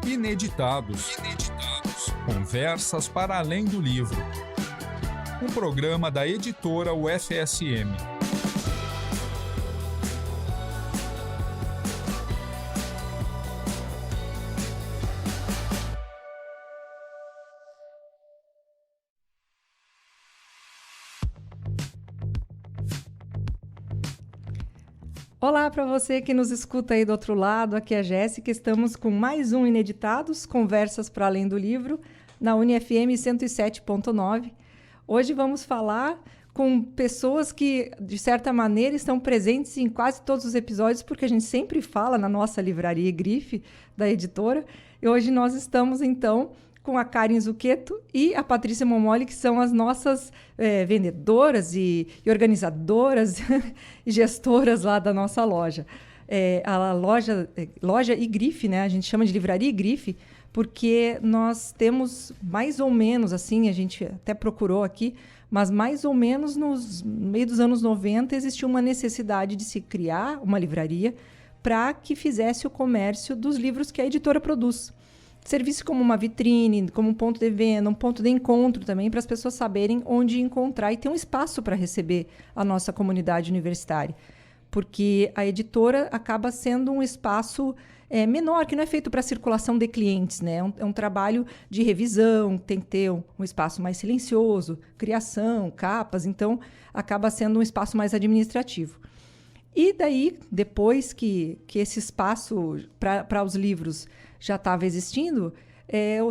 Ineditados. Conversas para além do livro. Um programa da editora UFSM. Olá para você que nos escuta aí do outro lado, aqui é a Jéssica, estamos com mais um Ineditados, Conversas para Além do Livro, na UniFM 107.9. Hoje vamos falar com pessoas que, de certa maneira, estão presentes em quase todos os episódios, porque a gente sempre fala na nossa livraria Grife, da editora, e hoje nós estamos, então, com a Karen Zucchetto e a Patrícia Momoli, que são as nossas vendedoras e organizadoras e gestoras lá da nossa loja. A loja e Grife, né? A gente chama de livraria e Grife, porque nós temos mais ou menos, assim, a gente até procurou aqui, mas mais ou menos no meio dos anos 90 existiu uma necessidade de se criar uma livraria para que fizesse o comércio dos livros que a editora produz. Serviço como uma vitrine, como um ponto de venda, um ponto de encontro também, para as pessoas saberem onde encontrar e ter um espaço para receber a nossa comunidade universitária. Porque a editora acaba sendo um espaço menor, que não é feito para circulação de clientes, né? É um trabalho de revisão, tem que ter um espaço mais silencioso, criação, capas, então acaba sendo um espaço mais administrativo. E daí, depois que esse espaço para os livros já estava existindo,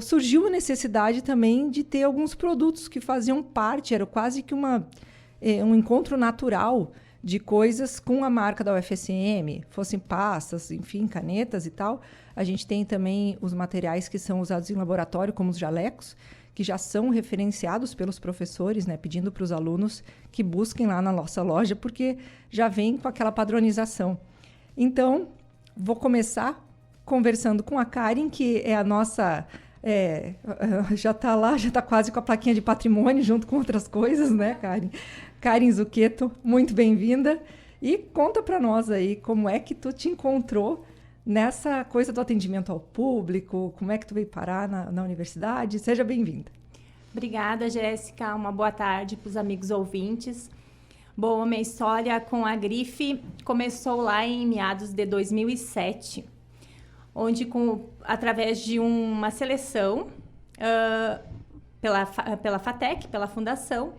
surgiu a necessidade também de ter alguns produtos que faziam parte, era quase que um encontro natural de coisas com a marca da UFSM, fossem pastas, enfim, canetas e tal. A gente tem também os materiais que são usados em laboratório, como os jalecos, que já são referenciados pelos professores, né, pedindo para os alunos que busquem lá na nossa loja, porque já vem com aquela padronização. Então, vou começar conversando com a Karen, que é a nossa... já está lá, já está quase com a plaquinha de patrimônio, junto com outras coisas, né, Karen? Karen Zucchetto, muito bem-vinda. E conta para nós aí como é que tu te encontrou nessa coisa do atendimento ao público, como é que tu veio parar na universidade. Seja bem-vinda. Obrigada, Jéssica. Uma boa tarde para os amigos ouvintes. Bom, a minha história com a Grife começou lá em meados de 2007, onde, através de uma seleção pela FATEC, pela Fundação,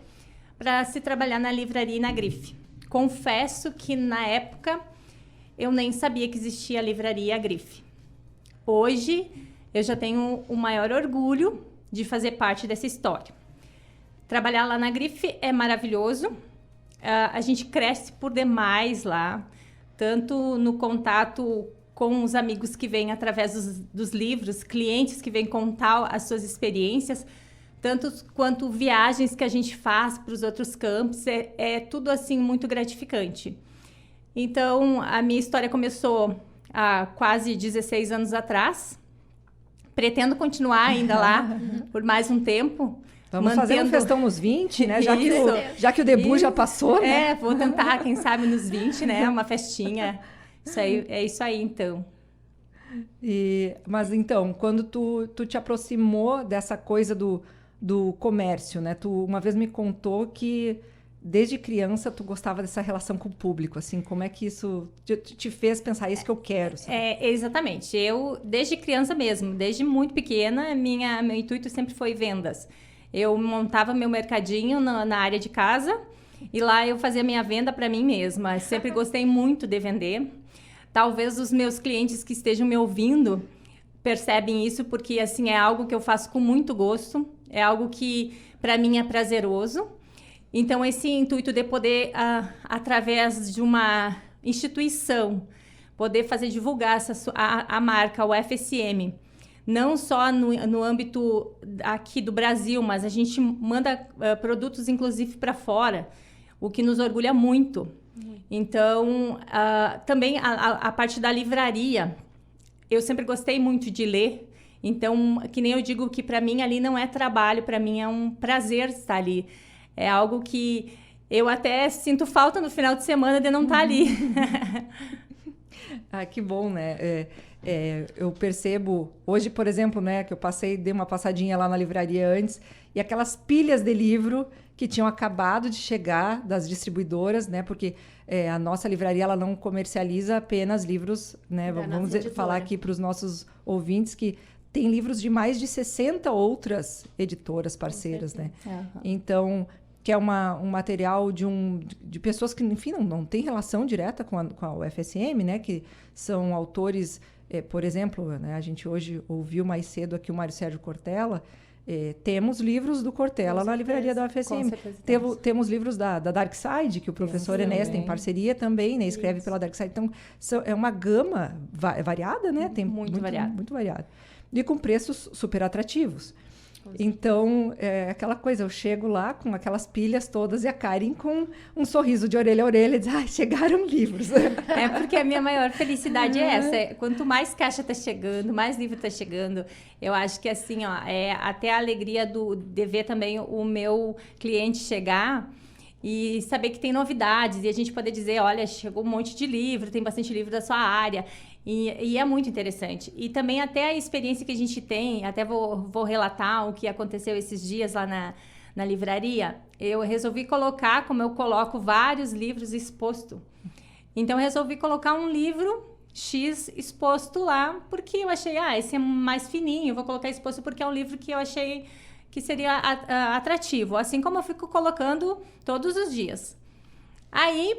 para se trabalhar na livraria e na Grife. Confesso que, na época, eu nem sabia que existia a livraria e a Grife. Hoje, eu já tenho o maior orgulho de fazer parte dessa história. Trabalhar lá na Grife é maravilhoso. A gente cresce por demais lá, tanto no contato com os amigos que vêm através dos livros, clientes que vêm contar as suas experiências, tanto quanto viagens que a gente faz para os outros campos, é tudo assim muito gratificante. Então, a minha história começou há quase 16 anos atrás. Pretendo continuar ainda lá por mais um tempo. Vamos fazer um festão nos 20, né? Já que o debut já passou, né? Vou tentar, quem sabe, nos 20, né? Uma festinha. Isso aí, é isso aí, então. Mas, então, quando tu te aproximou dessa coisa do comércio, né? Tu uma vez me contou que, desde criança, tu gostava dessa relação com o público, assim. Como é que isso te fez pensar, isso que eu quero? Sabe? Exatamente. Eu, desde criança mesmo, desde muito pequena, meu intuito sempre foi vendas. Eu montava meu mercadinho na área de casa e lá eu fazia minha venda para mim mesma. Sempre gostei muito de vender. Talvez os meus clientes que estejam me ouvindo percebem isso, porque assim, é algo que eu faço com muito gosto, é algo que para mim é prazeroso. Então, esse intuito de poder, através de uma instituição, poder fazer divulgar a marca, o UFSM, não só no âmbito aqui do Brasil, mas a gente manda produtos, inclusive, para fora, o que nos orgulha muito. Então, também a parte da livraria, eu sempre gostei muito de ler. Então, que nem eu digo que para mim ali não é trabalho, para mim é um prazer estar ali. É algo que eu até sinto falta no final de semana de não estar ali. Ah, que bom, né? Eu percebo, hoje, por exemplo, né, que eu dei uma passadinha lá na livraria antes, e aquelas pilhas de livro que tinham acabado de chegar das distribuidoras, né, porque a nossa livraria ela não comercializa apenas livros, né, vamos falar aqui para os nossos ouvintes que tem livros de mais de 60 outras editoras parceiras, né? Uhum. Então, que é um material de pessoas que, enfim, não tem relação direta com a UFSM, né? Que são autores, por exemplo, né? A gente hoje ouviu mais cedo aqui o Mário Sérgio Cortella. Temos livros do Cortella na livraria da UFSM. Temos livros da Dark Side, que o professor Enéas tem parceria também, né? Escreve pela Dark Side. Então, é uma gama variada, né? Tem muito variada. E com preços super atrativos. Então, aquela coisa, eu chego lá com aquelas pilhas todas e a Karen com um sorriso de orelha a orelha e diz, chegaram livros. Porque a minha maior felicidade é essa. Quanto mais caixa tá chegando, mais livro tá chegando, eu acho que assim, ó, até a alegria de ver também o meu cliente chegar e saber que tem novidades e a gente poder dizer, olha, chegou um monte de livro, tem bastante livro da sua área. E é muito interessante. E também até a experiência que a gente tem, até vou relatar o que aconteceu esses dias lá na livraria. Eu resolvi colocar, como eu coloco vários livros exposto. Então, eu resolvi colocar um livro X exposto lá, porque eu achei, esse é mais fininho, vou colocar exposto porque é um livro que eu achei que seria atrativo. Assim como eu fico colocando todos os dias. Aí,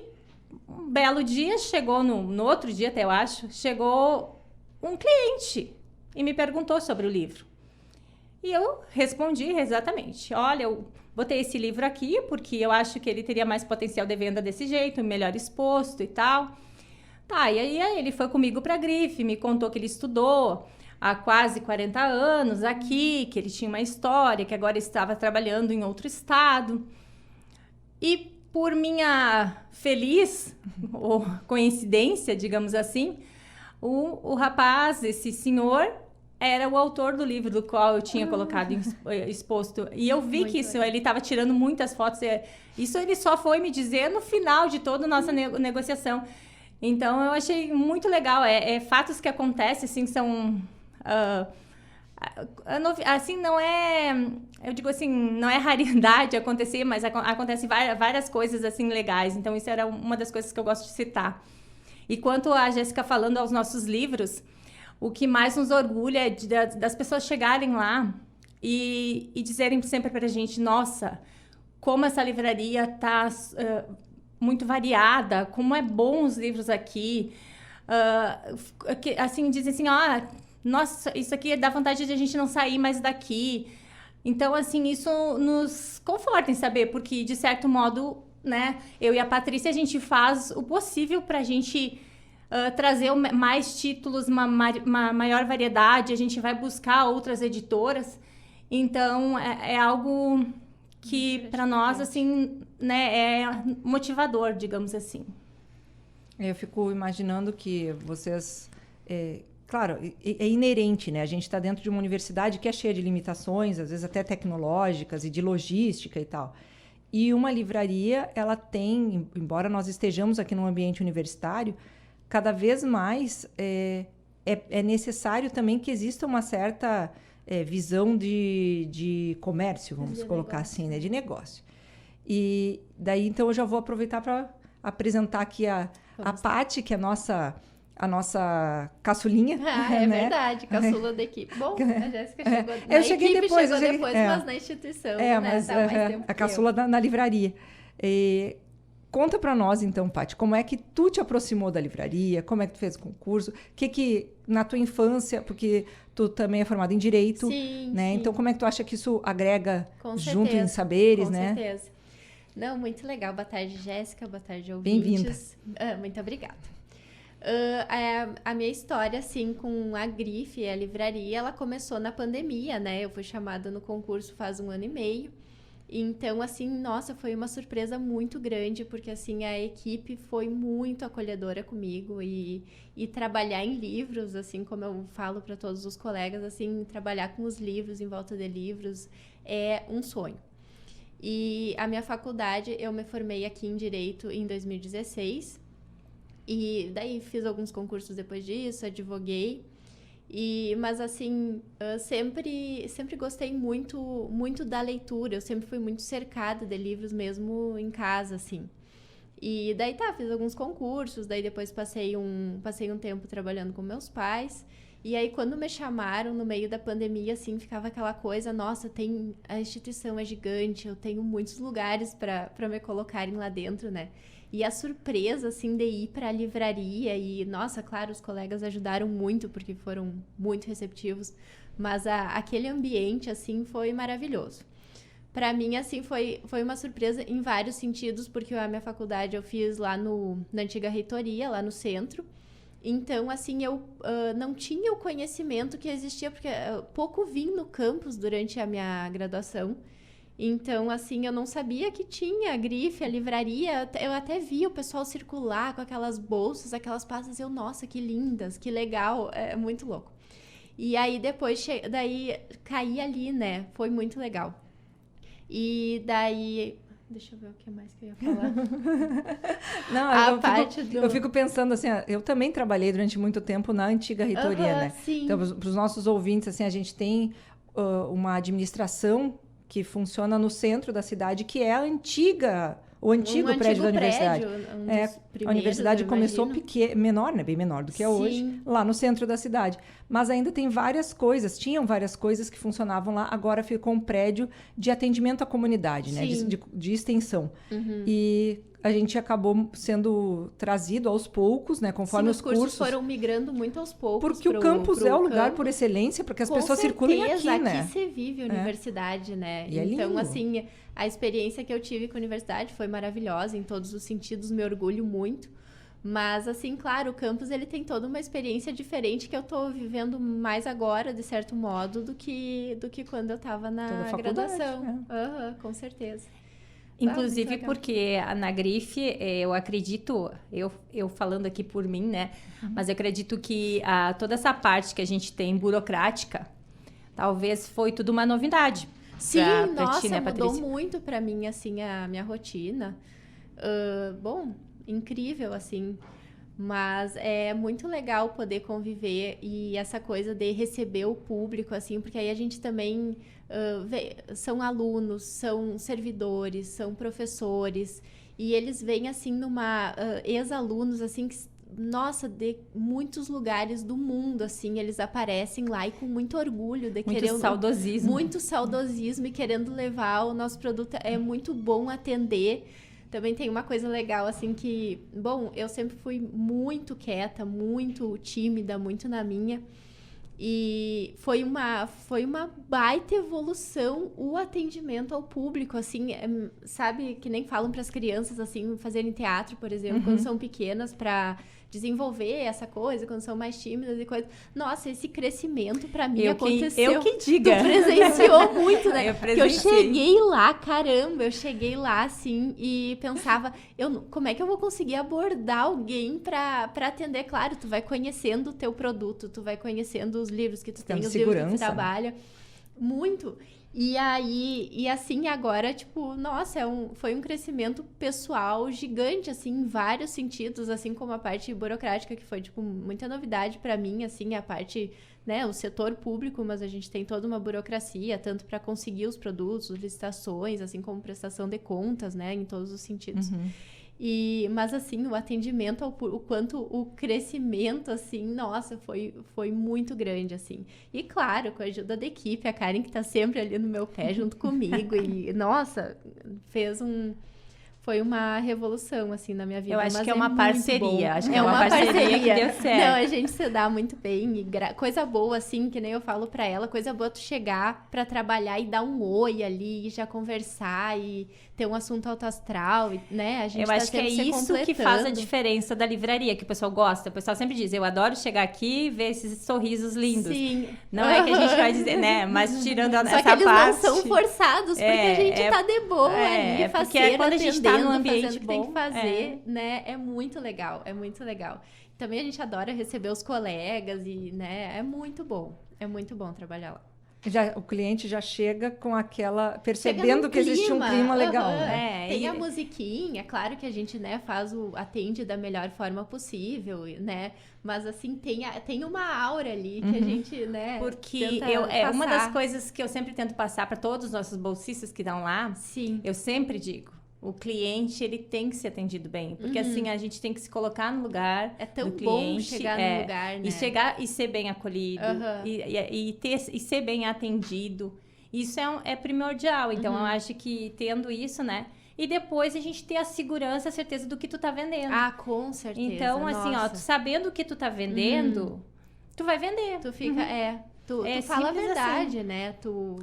um belo dia, chegou no outro dia até eu acho, chegou um cliente e me perguntou sobre o livro. E eu respondi exatamente, olha, eu botei esse livro aqui porque eu acho que ele teria mais potencial de venda desse jeito, melhor exposto e tal. Tá, e aí ele foi comigo para a Grife, me contou que ele estudou há quase 40 anos aqui, que ele tinha uma história, que agora estava trabalhando em outro estado. E por minha feliz ou coincidência, digamos assim, o rapaz, esse senhor, era o autor do livro do qual eu tinha colocado exposto. E eu vi que isso, ele estava tirando muitas fotos. Isso ele só foi me dizer no final de toda a nossa negociação. Então, eu achei muito legal. Fatos que acontecem, assim, são... assim, não é... Eu digo assim, não é raridade acontecer, mas acontecem várias coisas, assim, legais. Então, isso era uma das coisas que eu gosto de citar. E quanto a Jéssica falando aos nossos livros, o que mais nos orgulha é das pessoas chegarem lá e dizerem sempre pra gente, nossa, como essa livraria tá muito variada, como é bom os livros aqui. Assim, dizem assim, nossa, isso aqui dá vontade de a gente não sair mais daqui. Então, assim, isso nos conforta em saber, porque, de certo modo, né, eu e a Patrícia, a gente faz o possível para a gente trazer mais títulos, uma maior variedade, a gente vai buscar outras editoras. Então, é algo que, para nós, assim, né, é motivador, digamos assim. Eu fico imaginando que vocês... Claro, é inerente, né? A gente está dentro de uma universidade que é cheia de limitações, às vezes até tecnológicas e de logística e tal. E uma livraria, ela tem, embora nós estejamos aqui num ambiente universitário, cada vez mais é necessário também que exista uma certa visão de comércio, vamos colocar assim, né? De negócio. E daí, então, eu já vou aproveitar para apresentar aqui a Paty, que é a nossa caçulinha. É né? Verdade, caçula da equipe. Bom, a Jéssica chegou eu cheguei depois, mas na instituição, mas, né? Tá mais tempo a caçula na livraria. Conta para nós, então, Paty, como é que tu te aproximou da livraria, como é que tu fez o concurso, que na tua infância, porque tu também é formada em Direito, sim, né? Sim. Então, como é que tu acha que isso agrega junto certeza, em saberes, com né? Com certeza. Não, muito legal. Boa tarde, Jéssica. Boa tarde, ouvintes. Bem-vinda. Muito obrigada. A minha história, assim, com a Grife e a livraria, ela começou na pandemia, né? Eu fui chamada no concurso faz 1 ano e meio. Então, assim, nossa, foi uma surpresa muito grande, porque, assim, a equipe foi muito acolhedora comigo e trabalhar em livros, assim, como eu falo para todos os colegas, assim, trabalhar com os livros, em volta de livros, é um sonho. E a minha faculdade, eu me formei aqui em Direito em 2016, e daí fiz alguns concursos depois disso, advoguei. Mas assim, eu sempre gostei muito da leitura. Eu sempre fui muito cercada de livros mesmo em casa, assim. E daí fiz alguns concursos, daí depois passei um tempo trabalhando com meus pais. E aí, quando me chamaram no meio da pandemia, assim, ficava aquela coisa, nossa, a instituição é gigante, eu tenho muitos lugares para me colocarem lá dentro, né? E a surpresa, assim, de ir para a livraria e, nossa, claro, os colegas ajudaram muito, porque foram muito receptivos, mas aquele ambiente, assim, foi maravilhoso. Para mim, assim, foi uma surpresa em vários sentidos, porque a minha faculdade eu fiz lá na antiga reitoria, lá no centro. Então, assim, eu não tinha o conhecimento que existia, porque pouco vim no campus durante a minha graduação. Então, assim, eu não sabia que tinha a grife, a livraria. Eu até vi o pessoal circular com aquelas bolsas, aquelas pastas. Nossa, que lindas, que legal. É muito louco. E aí, depois, daí caí ali, né? Foi muito legal. E daí... Deixa eu ver o que mais que eu ia falar. Não, eu fico pensando assim, eu também trabalhei durante muito tempo na antiga reitoria, né? Sim. Então, para os nossos ouvintes, assim, a gente tem uma administração que funciona no centro da cidade, que é o antigo prédio da universidade. A universidade começou menor, né? Bem menor do que é hoje, lá no centro da cidade. Mas ainda tinham várias coisas que funcionavam lá. Agora ficou um prédio de atendimento à comunidade, né? De extensão. Uhum. E a gente acabou sendo trazido aos poucos, né? Conforme os cursos foram migrando muito aos poucos. Porque o campus é o lugar por excelência, porque as pessoas circulam aqui, né? Aqui você vive a universidade, né? E então, é assim, a experiência que eu tive com a universidade foi maravilhosa, em todos os sentidos, me orgulho muito. Mas, assim, claro, o campus ele tem toda uma experiência diferente que eu tô vivendo mais agora, de certo modo, do que quando eu tava na graduação. Com certeza. Inclusive porque na grife, eu acredito, eu falando aqui por mim, né? Mas eu acredito que toda essa parte que a gente tem burocrática, talvez foi tudo uma novidade. Sim, pra ti, né, mudou Patrícia? muito pra mim, assim, a minha rotina. Incrível, assim. Mas é muito legal poder conviver e essa coisa de receber o público, assim, porque aí a gente também são alunos, são servidores, são professores, e eles vêm, assim, ex-alunos, assim, que, nossa, de muitos lugares do mundo, assim, eles aparecem lá e com muito orgulho de querer... Saudosismo. Muito saudosismo e querendo levar o nosso produto. É muito bom atender. Também tem uma coisa legal, assim, que... Bom, eu sempre fui muito quieta, muito tímida, muito na minha. E foi uma baita evolução o atendimento ao público, assim, sabe? Que nem falam para as crianças, assim, fazerem teatro, por exemplo, quando são pequenas, para desenvolver essa coisa, quando são mais tímidas e coisas. Nossa, esse crescimento para mim aconteceu. Eu que diga. Tu presenciou muito, né? Eu Porque eu cheguei lá, caramba, assim, e pensava, como é que eu vou conseguir abordar alguém para atender? Claro, tu vai conhecendo o teu produto, tu vai conhecendo os livros que tu tem, os livros que tu trabalha. Muito. E aí, assim, agora, tipo, nossa, foi um crescimento pessoal gigante, assim, em vários sentidos, assim como a parte burocrática, que foi, tipo, muita novidade para mim, assim, a parte, né, o setor público, mas a gente tem toda uma burocracia, tanto para conseguir os produtos, licitações, assim como prestação de contas, né, em todos os sentidos. Mas, assim, o atendimento, o quanto o crescimento, assim, nossa, foi muito grande, assim. E, claro, com a ajuda da equipe, a Karen, que tá sempre ali no meu pé junto comigo. E, nossa, foi uma revolução, assim, na minha vida. Eu acho mas que é uma parceria. Acho que é uma parceria que deu certo. Não, a gente se dá muito bem. E coisa boa, assim, que nem eu falo pra ela, coisa boa tu chegar pra trabalhar e dar um oi ali, e já conversar e ter um assunto alto astral, né? A gente eu acho que é isso que faz a diferença da livraria, que o pessoal gosta. O pessoal sempre diz, eu adoro chegar aqui e ver esses sorrisos lindos. Sim. Não é que a gente vai dizer, né? Mas tirando essa parte... Só que eles não são forçados, porque a gente tá de boa ali, porque quando a gente tá num ambiente bom, tem que fazer, né? É muito legal, é muito legal. Também a gente adora receber os colegas e, né? É muito bom trabalhar lá. O cliente já chega com aquela... Chega percebendo num que existe um clima legal. aham. Né? Tem a musiquinha, claro que a gente, né, atende da melhor forma possível, né? Mas assim, tem uma aura ali que a gente, né, Porque tenta uma das passar. coisas que eu sempre tento passar para todos os nossos bolsistas que estão lá, Sim. eu sempre digo, o cliente, ele tem que ser atendido bem. Porque assim, a gente tem que se colocar no lugar É tão do bom cliente. chegar no lugar, né? E chegar e ser bem acolhido. Aham. E ser bem atendido. Isso é primordial. Então, eu acho que tendo isso, né? E depois a gente ter a segurança, a certeza do que tu tá vendendo. Ah, com certeza. Então, assim, ó, tu sabendo o que tu tá vendendo, tu vai vender. Tu fica, tu fala a simples verdade, né?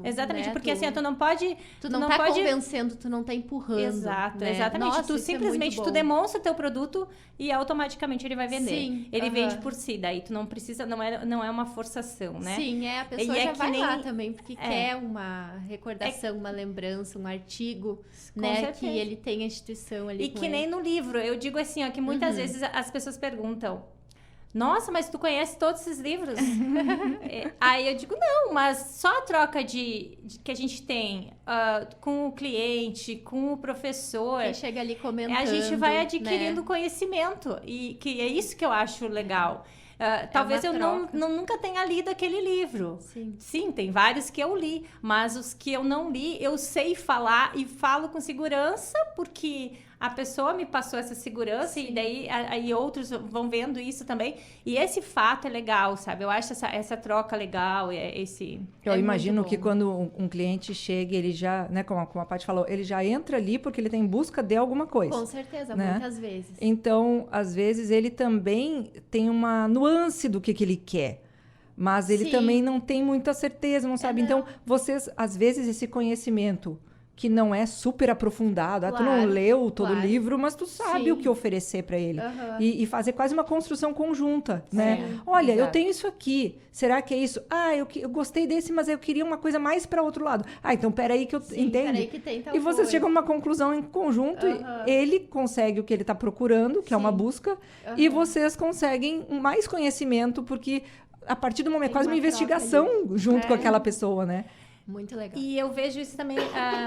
Exatamente, né, porque assim, tu não pode... Tu não tá pode... convencendo, tu não tá empurrando. Exato, né? exatamente. Nossa, Tu isso é simplesmente muito tu bom. demonstra o teu produto e automaticamente ele vai vender. Sim, Ele aham. vende por si, daí tu não precisa, não é uma forçação, né? Sim, a pessoa E é já que vai nem- lá também, porque quer uma recordação, uma lembrança, um artigo, né? certeza. Que ele tem a instituição ali E com que ele. nem no livro, eu digo assim, ó, que muitas vezes as pessoas perguntam: nossa, mas tu conhece todos esses livros? Aí eu digo, não, mas só a troca que a gente tem com o cliente, com o professor, Quem chega ali comentando, a gente vai adquirindo né? conhecimento. E que é isso que eu acho legal. Talvez uma eu troca. nunca tenha lido aquele livro. Sim. Sim, tem vários que eu li, mas os que eu não li, eu sei falar e falo com segurança, porque a pessoa me passou essa segurança e daí aí outros vão vendo isso também. E esse fato é legal, sabe? Eu acho essa troca legal, Eu imagino muito que bom. quando um cliente chega, ele já, né, como a Paty falou, ele já entra ali porque ele está em busca de alguma coisa. Com certeza, né? muitas vezes. Então, às vezes, ele também tem uma nuance do que ele quer. Mas ele Sim. também não tem muita certeza, não sabe. não. Então, vocês, às vezes, esse conhecimento que não é super aprofundado, tu não Claro, leu todo o claro. livro, mas tu sabe Sim. o que oferecer para ele. Aham. E fazer quase uma construção conjunta, né? Sim, Olha, eu exato. tenho isso aqui. Será que é isso? Ah, eu gostei desse, mas eu queria uma coisa mais para outro lado. Ah, então peraí que eu Sim, entendo. peraí que tem tal E vocês coisa. chegam numa conclusão em conjunto, Aham. ele consegue o que ele está procurando, que é uma Sim. busca, e vocês conseguem mais conhecimento, porque a partir do momento, Tem quase uma uma troca investigação junto com É. aquela pessoa, né? Muito legal. E eu vejo isso também,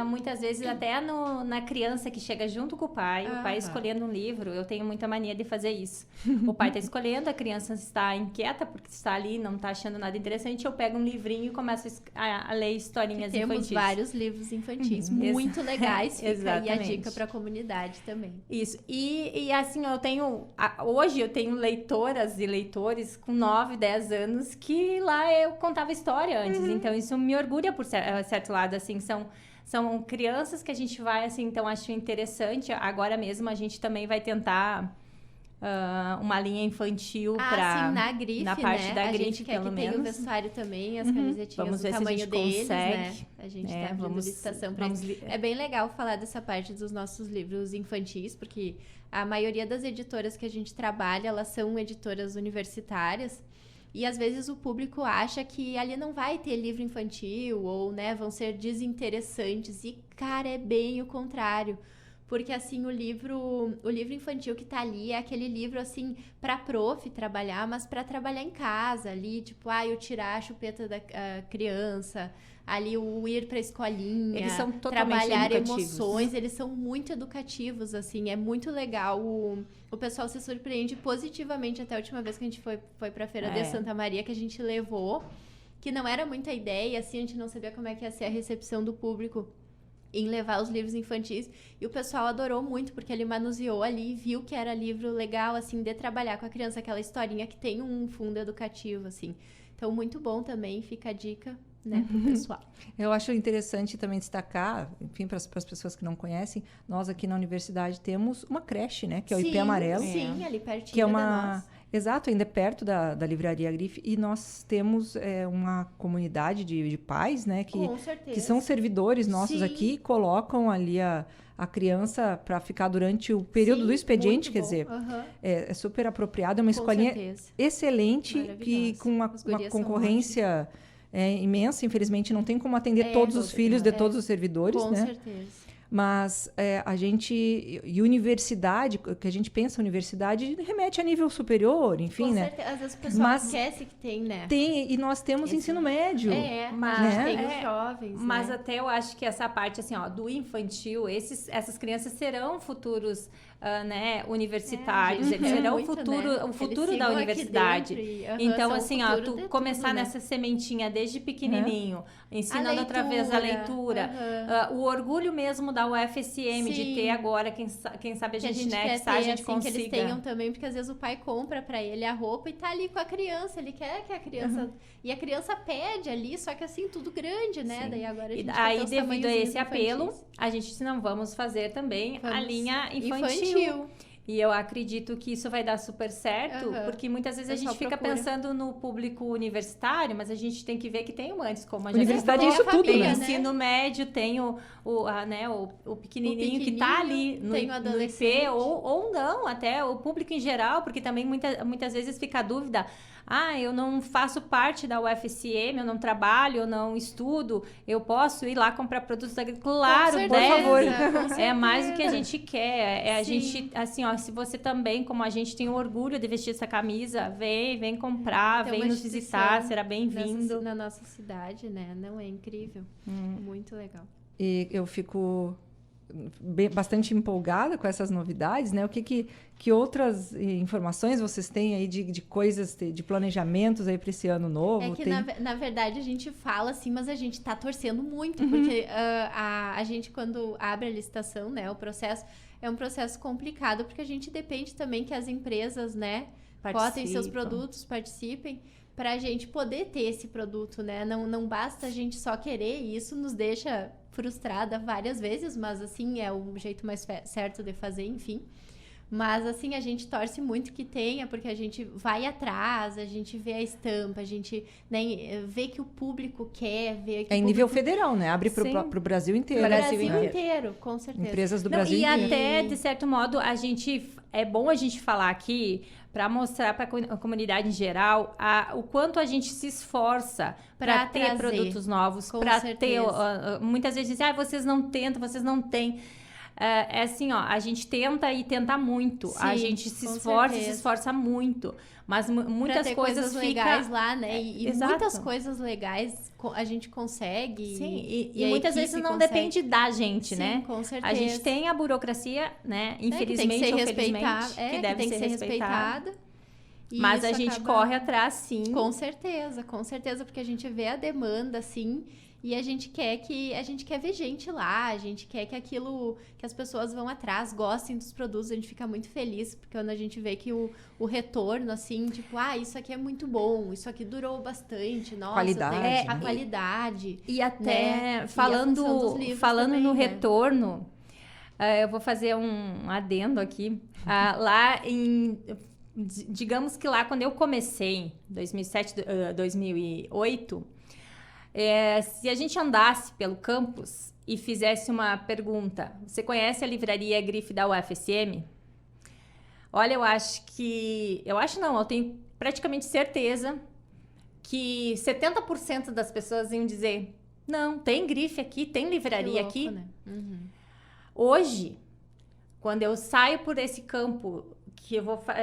muitas vezes, até na criança que chega junto com o pai Aham. escolhendo um livro. Eu tenho muita mania de fazer isso. O pai está escolhendo, a criança está inquieta porque está ali, não está achando nada interessante. Eu pego um livrinho e começo a ler historinhas Temos infantis. vários livros infantis Uhum. muito legais. Fica aí a Exatamente. dica para a comunidade também. Isso. E assim, hoje eu tenho leitoras e leitores com 9, 10 anos que lá eu contava história antes. Então, isso me orgulha por certo lado, assim, são crianças que a gente vai, assim, então acho interessante. Agora mesmo a gente também vai tentar uma linha infantil Sim, na grife, na parte né? da a grife, gente quer pelo que tenha o menos. vestuário também, as camisetinhas Vamos do ver se a tamanho gente deles, consegue. né? A gente tá abrindo vamos- licitação pra vamos isso. li- É bem legal falar dessa parte dos nossos livros infantis, porque a maioria das editoras que a gente trabalha, elas são editoras universitárias. E às vezes o público acha que ali não vai ter livro infantil ou, né, vão ser desinteressantes. E, cara, é bem o contrário. Porque, assim, o livro infantil que tá ali é aquele livro, assim, pra prof trabalhar, mas pra trabalhar em casa ali, tipo, eu tirar a chupeta da criança, ali o ir pra escolinha, Eles são totalmente trabalhar educativos. emoções, eles são muito educativos, assim, é muito legal. O pessoal se surpreende positivamente. Até a última vez que a gente foi pra Feira de Santa Maria, que a gente levou, que não era muita ideia, assim, a gente não sabia como é que ia ser a recepção do público em levar os livros infantis, e o pessoal adorou muito, porque ele manuseou ali e viu que era livro legal, assim, de trabalhar com a criança, aquela historinha que tem um fundo educativo, assim. Então, muito bom também, fica a dica, né, pro pessoal. Eu acho interessante também destacar, enfim, para as pessoas que não conhecem, nós aqui na universidade temos uma creche, né, que é o IP Amarelo. Sim, ali pertinho Que é da uma... nossa. Exato, ainda é perto da Livraria Grife. E nós temos uma comunidade de pais, né? Com certeza. Que são servidores nossos Sim. aqui, colocam ali a criança para ficar durante o período Sim, do expediente, muito quer bom. dizer, Aham. é super apropriado, é uma Com escolinha certeza. excelente, que Maravilhosa. com uma As gurias são concorrência imensa, infelizmente não tem como atender É, todos os filhos de é. todos os servidores, Com né? certeza. Mas a gente... E universidade, que a gente pensa universidade, remete a nível superior, enfim, Com né? certeza, às vezes o pessoal esquece que tem, né? Tem, e nós temos ensino médio. Mas a gente tem os jovens, Mas né? até eu acho que essa parte, assim, ó, do infantil, essas crianças serão futuros, né, universitários, eles serão muito, o futuro da universidade. Então, assim, ó, tu começar nessa sementinha desde pequenininho, ensinando através da leitura, o orgulho mesmo da UFSM de ter agora, quem sabe a gente a gente consiga. Que eles tenham também, porque às vezes o pai compra pra ele a roupa e tá ali com a criança, ele quer que a criança... E a criança pede ali, só que assim, tudo grande, né? Sim. Daí agora a gente aí, devido a esse apelo, a gente, se não vamos fazer também a linha infantil. E eu acredito que isso vai dar super certo, porque muitas vezes a gente fica pensando no público universitário, mas a gente tem que ver que tem antes, como a gente universidade é isso tudo, né? Ensino médio, tem o pequenininho que tá ali no IP, ou não, até o público em geral, porque também muitas vezes fica a dúvida, eu não faço parte da UFSM, eu não trabalho, eu não estudo, eu posso ir lá comprar produtos agrícolas? Claro, por favor. É mais do que a gente quer. A gente, assim, ó, se você também, como a gente, tem o orgulho de vestir essa camisa, vem comprar, vem nos visitar, será bem-vindo. Na nossa cidade, né? Não, é incrível. Muito legal. E eu fico bastante empolgada com essas novidades, né? O que outras informações vocês têm aí de coisas, de planejamentos aí para esse ano novo? É que, na verdade, a gente fala assim, mas a gente tá torcendo muito, porque a gente, quando abre a licitação, né, o processo, é um processo complicado, porque a gente depende também que as empresas, né, botem seus produtos, participem, para a gente poder ter esse produto, né? Não basta a gente só querer, e isso nos deixa frustrada várias vezes, mas assim, é o jeito mais certo de fazer, enfim. Mas assim, a gente torce muito que tenha, porque a gente vai atrás, a gente vê a estampa, a gente, né, vê que o público quer, vê que em nível federal, né? Abre para o Brasil inteiro. Brasil inteiro, com certeza. Empresas do Brasil inteiro. E até, de certo modo, é bom a gente falar aqui para mostrar para a comunidade em geral o quanto a gente se esforça para ter produtos novos, para ter... muitas vezes dizem, vocês não tentam, vocês não têm. É assim, ó, a gente tenta e tenta muito. Sim, a gente se esforça muito. Mas muitas coisas legais lá, né? E muitas coisas legais a gente consegue. Sim, e muitas vezes não depende da gente, né? Com certeza. A gente tem a burocracia, né? Infelizmente ou felizmente, que deve ser respeitada. Mas a gente corre atrás, sim. Com certeza, porque a gente vê a demanda, sim. E a gente quer ver gente lá, a gente quer que as pessoas vão atrás, gostem dos produtos, a gente fica muito feliz, porque quando a gente vê que o retorno, assim, tipo, isso aqui é muito bom, isso aqui durou bastante, nossa, qualidade, a qualidade. E até, né? falando também, no né? retorno, eu vou fazer um adendo aqui. Digamos que lá, quando eu comecei, em 2007, 2008... se a gente andasse pelo campus e fizesse uma pergunta, você conhece a livraria Grife da UFSM? Olha, eu tenho praticamente certeza que 70% das pessoas iam dizer, não, tem Grife aqui, tem livraria aqui. Né? Uhum. Hoje, quando eu saio por esse campo,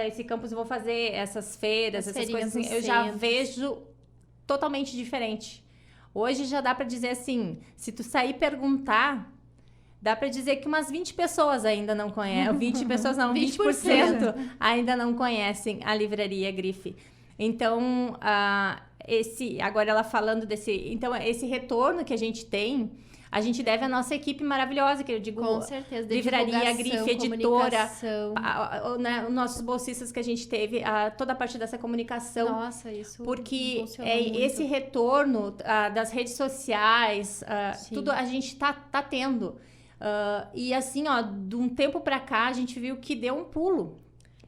esse campus eu vou fazer essas feiras, essas coisas assim, eu já vejo totalmente diferente. Hoje já dá para dizer assim, se tu sair e perguntar, dá para dizer que umas 20 pessoas ainda não conhecem, 20 pessoas não, 20% ainda não conhecem a livraria Grife. Então, agora ela falando então esse retorno que a gente tem, a gente deve à nossa equipe maravilhosa, que eu digo, com certeza, livraria, Grife, editora, né, os nossos bolsistas que a gente teve, toda a parte dessa comunicação. Nossa, isso porque esse retorno das redes sociais, tudo a gente tá tendo. E assim, ó, de um tempo para cá, a gente viu que deu um pulo.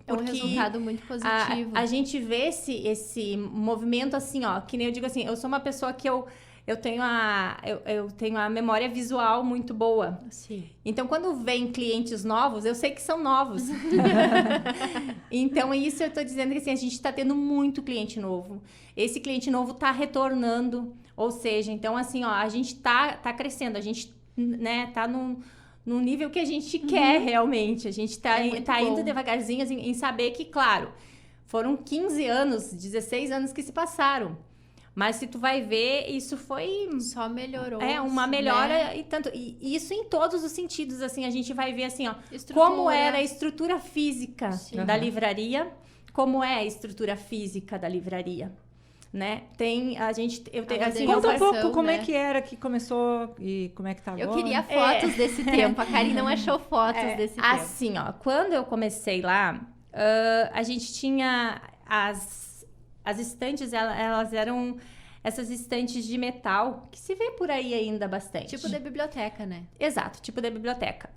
É um resultado muito positivo. A gente vê esse movimento assim, ó, que nem eu digo assim, eu sou uma pessoa que eu tenho a memória visual muito boa. Sim. Então, quando vem clientes novos, eu sei que são novos. Então, isso eu estou dizendo que assim, a gente está tendo muito cliente novo. Esse cliente novo está retornando. Ou seja, então assim, ó, a gente está crescendo. A gente, né, tá num nível que a gente quer realmente. A gente tá indo devagarzinho assim, em saber que, claro, foram 15 anos, 16 anos que se passaram. Mas se tu vai ver, isso foi... Só melhorou. Uma melhora, né? e isso em todos os sentidos, assim, a gente vai ver assim, ó, como era a estrutura física da livraria, como é a estrutura física da livraria, né? Conta um pouco como é que era que começou e como é que tá agora. Eu queria fotos desse tempo, a Karen não achou fotos desse tempo. Assim, ó, quando eu comecei lá, a gente tinha as estantes, elas eram essas estantes de metal, que se vê por aí ainda bastante. Tipo da biblioteca, né? Exato, tipo da biblioteca.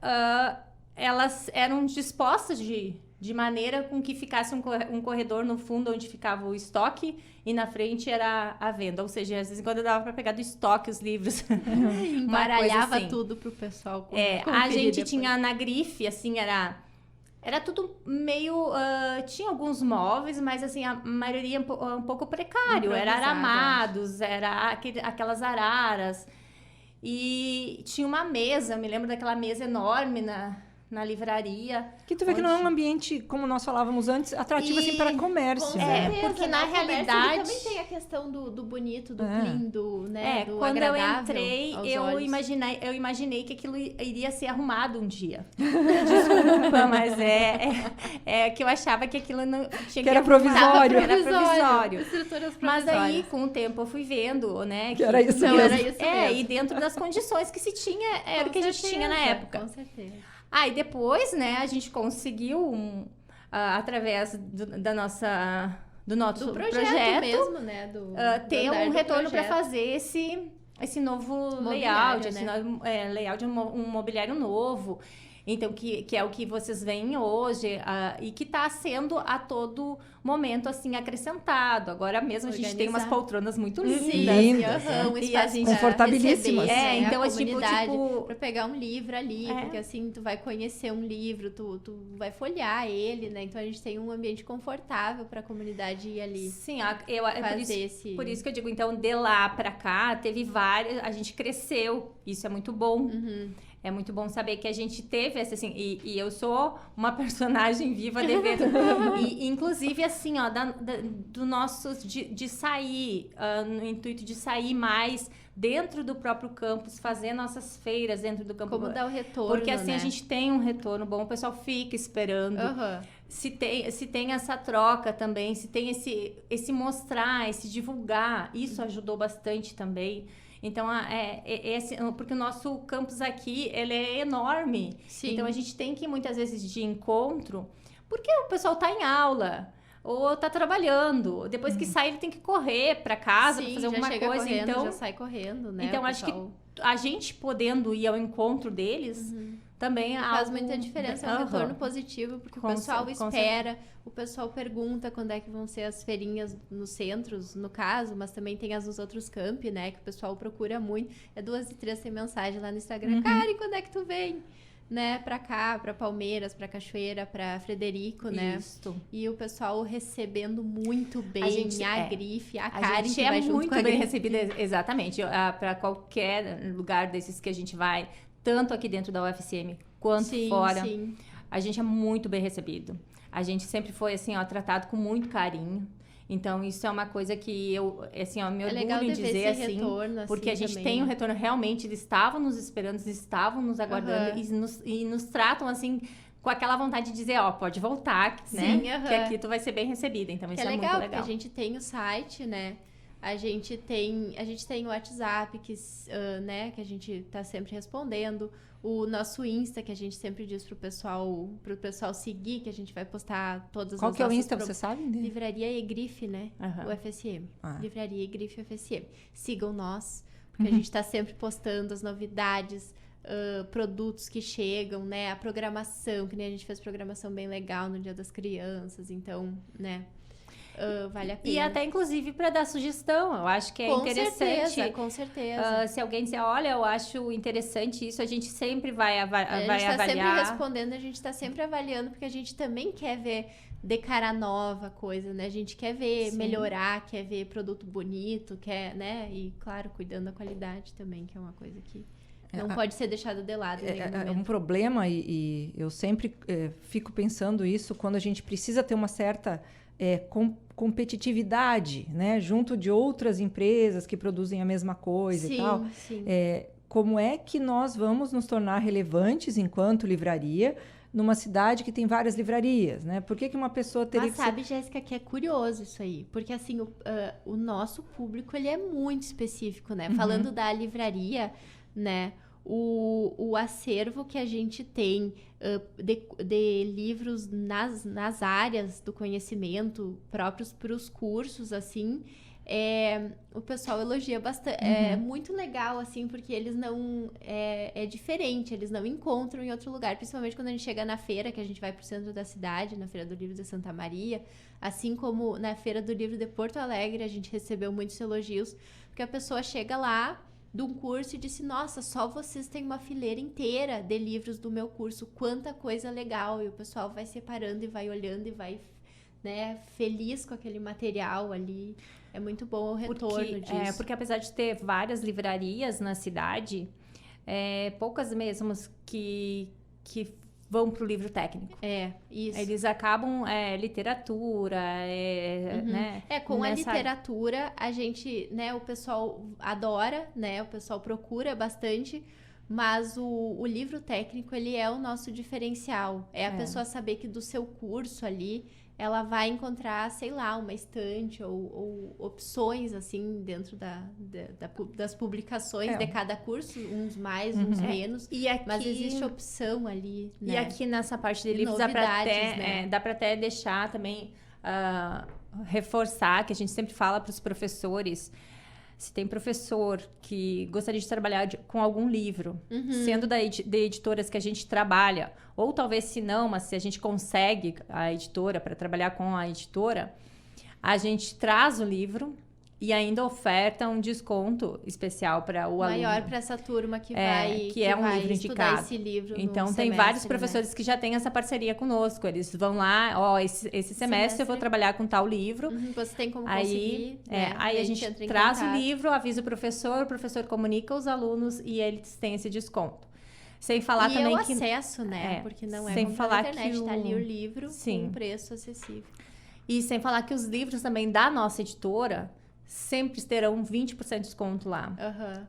Elas eram dispostas de maneira com que ficasse um corredor no fundo onde ficava o estoque e na frente era a venda. Ou seja, às vezes quando dava para pegar do estoque os livros. Embaralhava assim. Tudo pro pessoal. A gente tinha na grife, assim, era tudo meio... tinha alguns móveis, mas assim, a maioria um pouco precário. Era aramados, era aquelas araras. E tinha uma mesa, eu me lembro daquela mesa enorme na livraria. Que tu vê que não é um ambiente, como nós falávamos antes, atrativo assim para comércio, né? Porque na realidade... também tem a questão do bonito, do clean, do quando eu agradável entrei, aos eu imaginei que aquilo iria ser arrumado um dia. Desculpa, mas que eu achava que aquilo não tinha que era provisório. Era provisório. Estruturas Mas aí, com o tempo, eu fui vendo, né? Que era isso mesmo. Era isso mesmo. E dentro das condições que se tinha, era o que a gente tinha na época. Com certeza. E depois, né, a gente conseguiu, através do nosso projeto mesmo, né? ter um retorno para fazer esse novo layout, né? Layout de um mobiliário novo. Então, que é o que vocês veem hoje e que está sendo a todo momento, assim, acrescentado. Agora mesmo a gente tem umas poltronas muito lindas. Um espaço confortabilíssimas. Então é tipo para pegar um livro ali, porque assim, tu vai conhecer um livro, tu vai folhear ele, né? Então a gente tem um ambiente confortável para a comunidade ir ali. Sim, por isso que eu digo, então, de lá para cá, teve várias, a gente cresceu, isso é muito bom. É muito bom saber que a gente teve essa, assim, e eu sou uma personagem viva de evento. E, inclusive, assim, ó, do nosso, de sair, no intuito de sair mais dentro do próprio campus, fazer nossas feiras dentro do campus. Como dar o retorno, porque assim, né? a gente tem um retorno bom, o pessoal fica esperando. Se tem essa troca também, se tem esse mostrar, esse divulgar, isso ajudou bastante também. Então, porque o nosso campus aqui, ele é enorme. Sim. Então, a gente tem que ir muitas vezes de encontro, porque o pessoal está em aula, ou está trabalhando. Depois que sai, ele tem que correr para casa, para fazer alguma coisa. Correndo, então, já sai correndo, né? Então, acho que a gente podendo ir ao encontro deles... Também faz muita diferença, é um retorno positivo, porque o pessoal espera, o pessoal pergunta quando é que vão ser as feirinhas nos centros, no caso, mas também tem as nos outros campi, né, que o pessoal procura muito. 2 e 3 tem mensagem lá no Instagram, Karen, quando é que tu vem? Né, pra cá, pra Palmeiras, pra Cachoeira, pra Frederico, né? Isso. E o pessoal recebendo muito bem a grife, a Karen, a gente que vai junto muito com a bem grife. recebida, exatamente, pra qualquer lugar desses que a gente vai, tanto aqui dentro da UFSM quanto fora. Sim. A gente é muito bem recebido. A gente sempre foi, assim, ó, tratado com muito carinho. Então, isso é uma coisa que eu, assim, ó, me orgulho em dizer, assim, porque a gente também, tem um retorno, realmente, eles estavam nos esperando, eles estavam nos aguardando e nos tratam, assim, com aquela vontade de dizer, ó, pode voltar, né? Que aqui tu vai ser bem recebida. Então, isso é muito legal. Porque a gente tem o site, né? A gente tem o WhatsApp, né, que a gente tá sempre respondendo. O nosso Insta, que a gente sempre diz pro pessoal seguir, que a gente vai postar todas as nossas... Qual que é o Insta, você sabe? Livraria Egrife, né? O FSM. Livraria Egrife FSM. Sigam nós, porque a gente tá sempre postando as novidades, produtos que chegam, né? A programação, que nem a gente fez programação bem legal no Dia das Crianças, então, né... vale a pena. E até, inclusive, para dar sugestão. Eu acho que é interessante. Com certeza. Se alguém disser, olha, eu acho interessante isso, a gente sempre vai avaliar. A gente tá sempre respondendo, a gente tá sempre avaliando, porque a gente também quer ver de cara nova coisa, né? A gente quer ver melhorar, quer ver produto bonito, quer, né? E, claro, cuidando da qualidade também, que é uma coisa que Não pode ser deixado de lado em nenhum É momento. um problema e eu sempre fico pensando isso quando a gente precisa ter uma certa competitividade, né, junto de outras empresas que produzem a mesma coisa e tal. Sim. Como é que nós vamos nos tornar relevantes enquanto livraria numa cidade que tem várias livrarias, né? Por que uma pessoa teria Mas sabe, Jéssica, que é curioso isso aí, porque assim, o nosso público, ele é muito específico, né? Falando da livraria, né? O acervo que a gente tem de livros nas áreas do conhecimento, próprios para os cursos, assim, o pessoal elogia bastante. É muito legal, assim, porque eles não... É diferente, eles não encontram em outro lugar, principalmente quando a gente chega na feira, que a gente vai pro centro da cidade, na Feira do Livro de Santa Maria, assim como na Feira do Livro de Porto Alegre, a gente recebeu muitos elogios, porque a pessoa chega lá de um curso e disse, nossa, só vocês têm uma fileira inteira de livros do meu curso, quanta coisa legal, e o pessoal vai separando e vai olhando e vai, né, feliz com aquele material ali. É muito bom o retorno disso. Porque apesar de ter várias livrarias na cidade, poucas mesmo que vão para o livro técnico. Isso. Eles acabam literatura, né? Com a literatura, a gente, né, o pessoal adora, né, o pessoal procura bastante, mas o livro técnico, ele é o nosso diferencial. A pessoa saber que do seu curso ali, ela vai encontrar, sei lá, uma estante ou opções, assim, dentro das publicações de cada curso, uns mais, uns menos, mas existe opção ali, né? E aqui nessa parte de livros dá para até deixar também, reforçar, que a gente sempre fala para os professores, se tem professor que gostaria de trabalhar com algum livro, sendo de editoras que a gente trabalha, ou talvez se não, mas se a gente consegue a editora para trabalhar com a editora, a gente traz o livro e ainda oferta um desconto especial para o aluno. Maior para essa turma que é um livro indicado. Esse livro então, tem vários professores que já têm essa parceria conosco. Eles vão lá, esse semestre eu vou trabalhar com tal livro. Você tem como conseguir. Aí a gente traz o livro, avisa o professor comunica os alunos e eles têm esse desconto. Sem falar também o acesso, né? Porque não sem falar na internet, que tá ali o livro com um preço acessível. E sem falar que os livros também da nossa editora sempre terão 20% de desconto lá.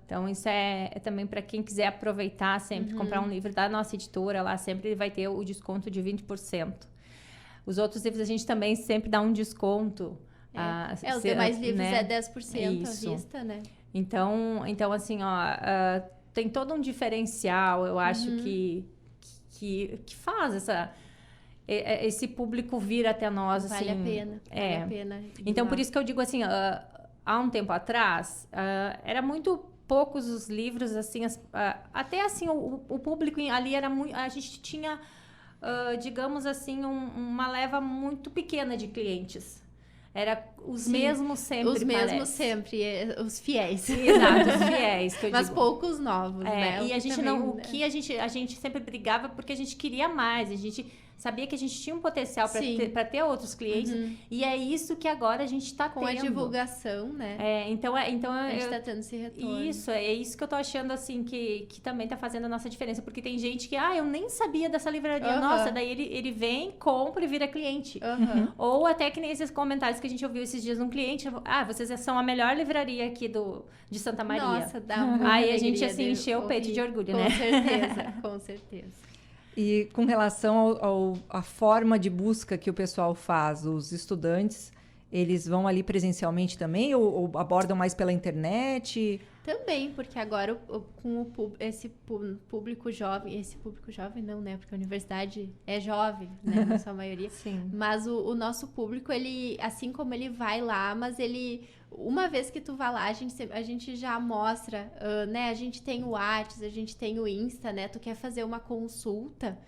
Então, isso é também para quem quiser aproveitar sempre, comprar um livro da nossa editora, lá sempre vai ter o desconto de 20%. Os outros livros a gente também sempre dá um desconto. Os demais livros 10% à vista, né? Então assim, tem todo um diferencial, eu acho que faz esse público vir até nós, vale assim. Vale a pena. Então, por isso que eu digo assim, há um tempo atrás, era muito poucos os livros, assim, até assim, o público ali era muito, a gente tinha, digamos assim, uma leva muito pequena de clientes. Era os mesmos sempre, os mesmos sempre, os fiéis. Exato, os fiéis, que eu mas digo. poucos novos, né? E a gente que a gente sempre brigava porque a gente queria mais, a gente sabia que a gente tinha um potencial para ter outros clientes, e é isso que agora a gente está tendo. Com a divulgação, né? Então a gente está tendo esse retorno. Isso, é isso que eu tô achando, assim, que também tá fazendo a nossa diferença, porque tem gente que, eu nem sabia dessa livraria, nossa, daí ele vem, compra e vira cliente. Ou até que nem esses comentários que a gente ouviu esses dias de um cliente, vocês são a melhor livraria aqui de Santa Maria. Nossa, dá muita Aí a gente, assim, encheu o peito de orgulho, né? Com certeza. E com relação à forma de busca que o pessoal faz, os estudantes, eles vão ali presencialmente também ou abordam mais pela internet? Também, porque agora com esse público jovem não, né? Porque a universidade é jovem, né? Na sua maioria. Sim. Mas o nosso público, ele, assim como ele vai lá, mas ele... Uma vez que tu vai lá, a gente já mostra, né? A gente tem o Whats, a gente tem o Insta, né? Tu quer fazer uma consulta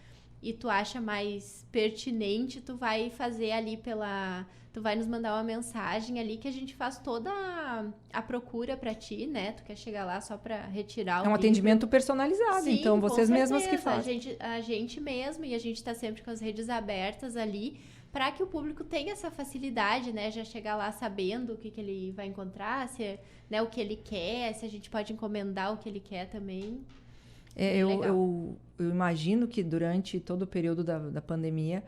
e tu acha mais pertinente, tu vai fazer ali tu vai nos mandar uma mensagem ali que a gente faz toda a procura pra ti, né? Tu quer chegar lá só pra retirar o livro. Atendimento personalizado, sim, então vocês mesmas que fazem. A gente mesmo, e a gente tá sempre com as redes abertas ali, para que o público tenha essa facilidade, né? Já chegar lá sabendo o que ele vai encontrar, né, o que ele quer, se a gente pode encomendar o que ele quer também. Eu imagino que durante todo o período da pandemia,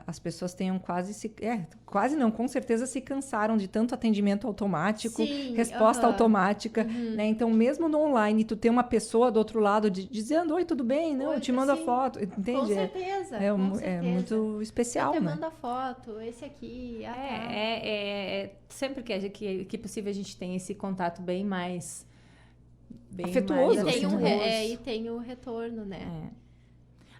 as pessoas tenham quase não, com certeza se cansaram de tanto atendimento automático, Sim, resposta automática, né? Então, mesmo no online, tu ter uma pessoa do outro lado dizendo, oi, tudo bem? Não, eu te mando a foto, entende? Com certeza, É muito especial, eu te né? mando a foto, esse aqui, sempre que possível a gente tem esse contato bem mais... afetuoso. E tem o retorno, né?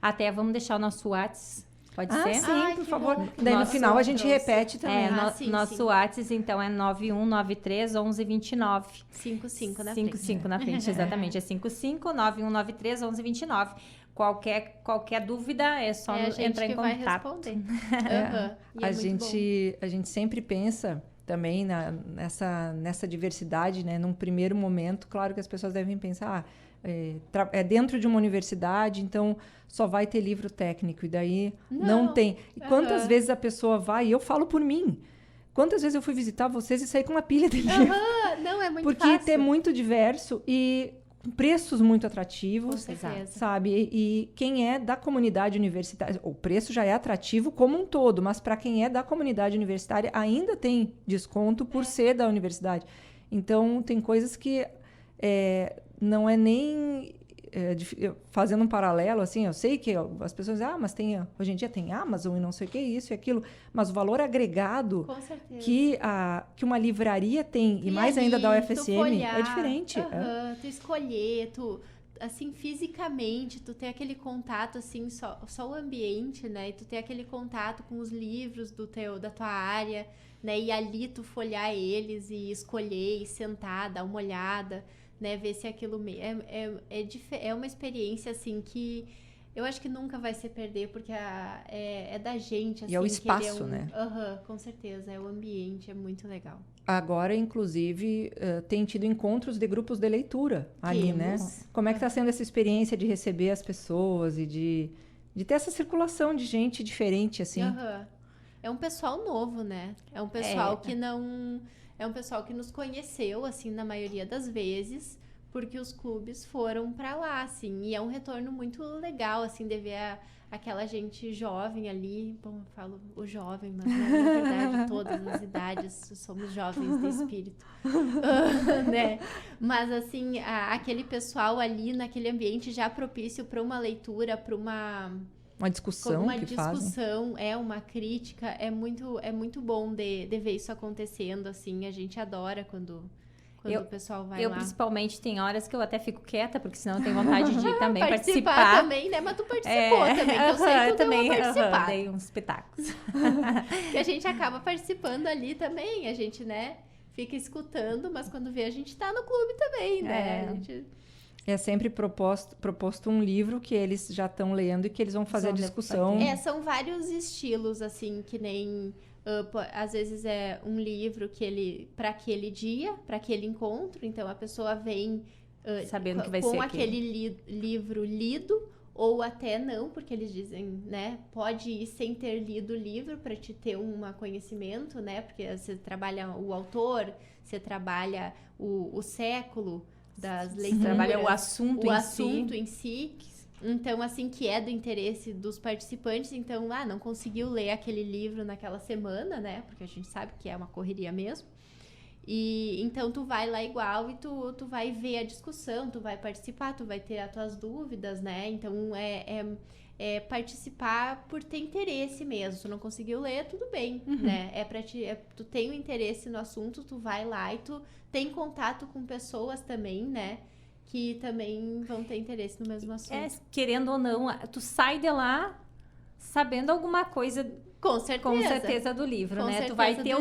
Até vamos deixar o nosso WhatsApp. Pode ser? Sim, por favor. Bom. Daí no final a gente repete também. Nosso WhatsApp, então, é 9193 1129. 55 na 55 na frente, exatamente. É 55 9193 1129. Qualquer dúvida é só entrar em contato. A gente sempre pensa também nessa diversidade, né? Num primeiro momento, claro que as pessoas devem pensar... É dentro de uma universidade, então só vai ter livro técnico, e daí não tem. E quantas vezes a pessoa vai, e eu falo por mim, quantas vezes eu fui visitar vocês e saí com uma pilha de livro? Não, é muito porque fácil. é muito diverso e preços muito atrativos, sabe? E quem é da comunidade universitária, o preço já é atrativo como um todo, mas para quem é da comunidade universitária ainda tem desconto por ser da universidade. Então, tem coisas que... não é nem fazendo um paralelo, assim, eu sei que as pessoas dizem, mas hoje em dia tem Amazon e não sei o que, isso e aquilo, mas o valor agregado que uma livraria tem, e mais ainda da UFSM, é diferente. Tu escolher, assim, fisicamente, tu ter aquele contato, assim, só o ambiente, né, e tu ter aquele contato com os livros da tua área, né, e ali tu folhear eles e escolher e sentar, dar uma olhada, né, ver se aquilo é uma experiência assim que eu acho que nunca vai se perder, porque é da gente, assim, e é o espaço, né? Com certeza, é o ambiente, é muito legal. Agora, inclusive, tem tido encontros de grupos de leitura ali, né? Como é que está sendo essa experiência de receber as pessoas e de ter essa circulação de gente diferente, assim? É um pessoal novo, né? É um pessoal que não... É um pessoal que nos conheceu, assim, na maioria das vezes, porque os clubes foram pra lá, assim. E é um retorno muito legal, assim, de ver aquela gente jovem ali. Bom, eu falo o jovem, mas na verdade todas as idades somos jovens de espírito. Né? Mas, assim, aquele pessoal ali naquele ambiente já propício para uma leitura, para uma discussão fazem. Uma crítica, é muito bom de ver isso acontecendo, assim, a gente adora quando o pessoal vai lá. Eu, principalmente, tem horas que eu até fico quieta, porque senão eu tenho vontade de também participar também, né? Mas tu participou também, que eu sei que tu também deu uma participada. Dei uns pitacos. Que a gente acaba participando ali também, a gente, né, fica escutando, mas quando vê a gente tá no clube também, né? A gente... É sempre proposto um livro que eles já estão lendo e que eles vão fazer a discussão. São vários estilos, assim, que nem... às vezes é um livro para aquele dia, para aquele encontro. Então, a pessoa vem sabendo que vai com ser aquele livro lido, ou até não, porque eles dizem, né? Pode ir sem ter lido o livro para te ter um conhecimento, né? Porque você trabalha o autor, você trabalha o século das leituras, trabalha o assunto em si. Então, assim, que é do interesse dos participantes. Então, não conseguiu ler aquele livro naquela semana, né? Porque a gente sabe que é uma correria mesmo. E então tu vai lá igual e tu vai ver a discussão, tu vai participar, tu vai ter as tuas dúvidas, né? Então, é participar por ter interesse mesmo. Se tu não conseguiu ler, tudo bem, né? Tu tem um interesse no assunto, tu vai lá e tu tem contato com pessoas também, né? Que também vão ter interesse no mesmo assunto. Querendo ou não, tu sai de lá sabendo alguma coisa... Com certeza do livro, né? Tu vai ter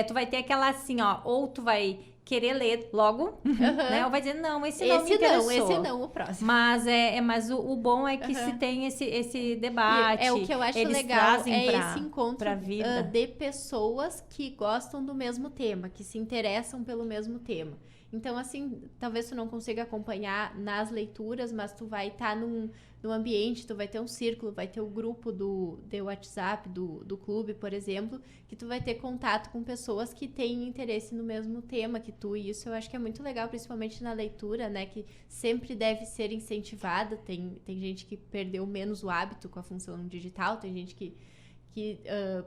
tu vai ter aquela assim, ó, ou tu vai querer ler logo, né? Ou vai dizer, não, esse não me interessou. Esse não, o próximo. Mas o bom é que se tem esse debate. O que eu acho legal esse encontro vida. De pessoas que gostam do mesmo tema, que se interessam pelo mesmo tema. Então, assim, talvez tu não consiga acompanhar nas leituras, mas tu vai estar num ambiente, tu vai ter um círculo, vai ter o grupo do WhatsApp, do clube, por exemplo, que tu vai ter contato com pessoas que têm interesse no mesmo tema que tu, e isso eu acho que é muito legal, principalmente na leitura, né, que sempre deve ser incentivada. Tem gente que perdeu menos o hábito com a função digital, tem gente que